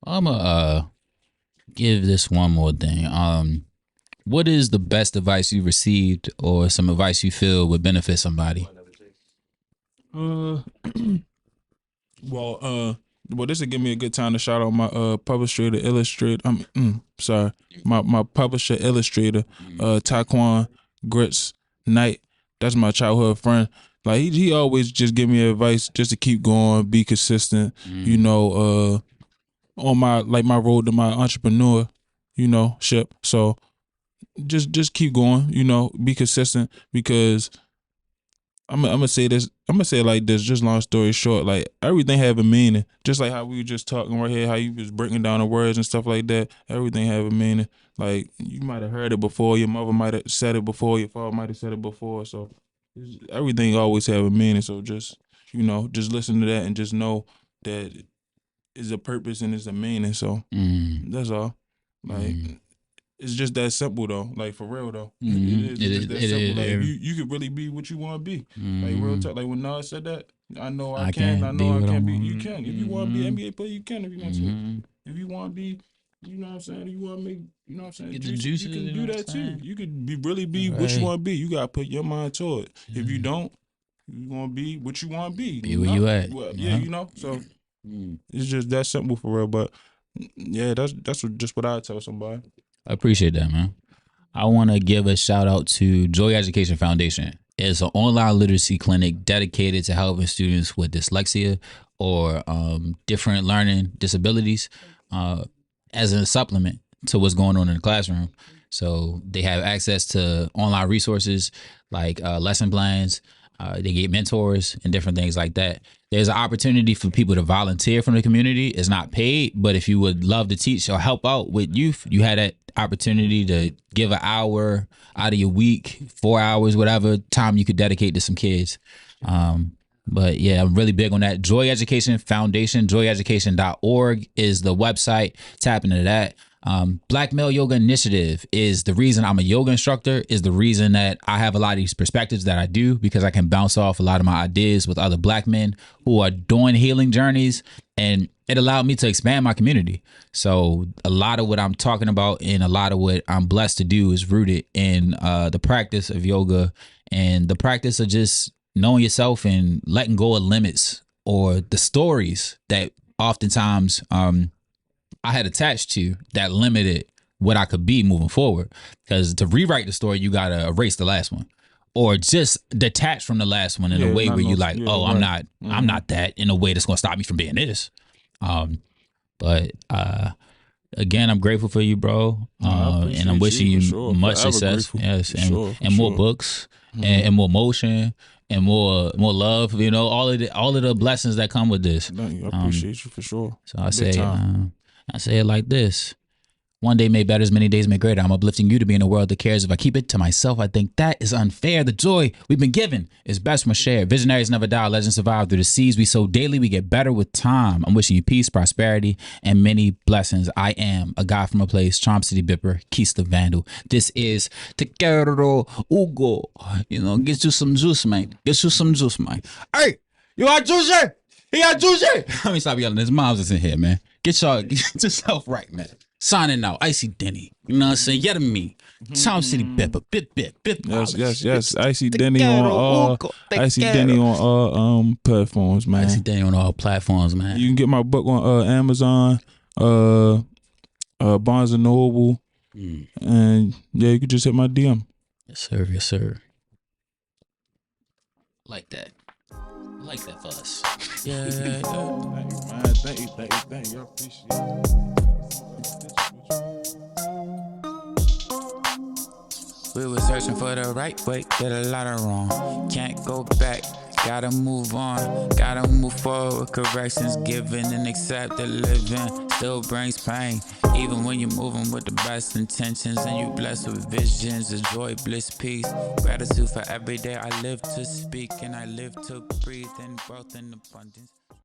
I'm gonna give this one more thing. What is the best advice you received or some advice you feel would benefit somebody? Well, this will give me a good time to shout out my publisher, my publisher, illustrator, Taquan Grits Knight. That's my childhood friend. Like he always just give me advice just to keep going, be consistent. You know, on my road to my entrepreneur, you know, ship. So. Just keep going, you know, be consistent because I'm gonna say this. I'm gonna say it like this. Just long story short, like everything have a meaning. Just like how we were just talking right here, how you was breaking down the words and stuff like that. Everything have a meaning. Like you might have heard it before. Your mother might have said it before. Your father might have said it before. So everything always have a meaning. So just just listen to that and just know that it's a purpose and it's a meaning. So that's all. Like. It's just that simple though, like for real though. It is that simple. Like you could really be what you want to be. Like real talk. Like when Nas said that, I know I can. I know I can be. You can. If you want to be an NBA player, you can. If you want to. If you want to be, you know what I'm saying. You want to make, you know what I'm saying. You can do that too. You could really be what you want to be. You gotta put your mind to it. If you don't, you want to be what you want to be. Be where you at. Well, yeah, you know. So it's just that simple for real. But yeah, that's just what I tell somebody. I appreciate that, man. I want to give a shout out to Joy Education Foundation. It's an online literacy clinic dedicated to helping students with dyslexia or different learning disabilities as a supplement to what's going on in the classroom. So they have access to online resources like lesson plans, They get mentors and different things like that. There's an opportunity for people to volunteer from the community. It's not paid, but if you would love to teach or help out with youth, you had that opportunity to give an hour out of your week, 4 hours, whatever time you could dedicate to some kids. But yeah, I'm really big on that. Joy Education Foundation, joyeducation.org is the website. Tap into that. Black Male Yoga Initiative is the reason I'm a yoga instructor, is the reason that I have a lot of these perspectives that I do, because I can bounce off a lot of my ideas with other black men who are doing healing journeys, and it allowed me to expand my community. So a lot of what I'm talking about and a lot of what I'm blessed to do is rooted in the practice of yoga and the practice of just knowing yourself and letting go of limits or the stories that oftentimes I had attached to that limited what I could be moving forward. Because to rewrite the story, you got to erase the last one or just detach from the last one in a way where you like, I'm not that, in a way that's going to stop me from being this. But again, I'm grateful for you, bro. And I'm wishing you much success. Yes. And more books and more motion and more love, all of the blessings that come with this. I appreciate you for sure. So I say it like this. One day made better, as many days made greater. I'm uplifting you to be in a world that cares. If I keep it to myself, I think that is unfair. The joy we've been given is best when shared. Visionaries never die, legends survive. Through the seeds we sow daily, we get better with time. I'm wishing you peace, prosperity, and many blessings. I am a guy from a place, Charm City Bipper, Keys the Vandal. This is Te Quiero Hugo. Get you some juice, man. Get you some juice, man. Hey, you got juice here? He got juice here? Let me stop yelling. His mom's is in here, man. Get yourself right, man. Signing out. Icy Denny. You know what I'm saying? Yeah to me. Charm City Bip. Yes. Icy Denny on all platforms, man. Icy Denny on all platforms, man. You can get my book on Amazon, Barnes and Noble. And yeah, you can just hit my DM. Yes, sir. Like that. I like that for us. Yeah. Thank you, man. Thank you. I appreciate it. We were searching for the right way, did a lot of wrong. Can't go back, gotta move on. Gotta move forward, corrections given and accept the living. Still brings pain, even when you're moving with the best intentions. And you blessed with visions of joy, bliss, peace. Gratitude for every day I live to speak and I live to breathe in wealth and abundance.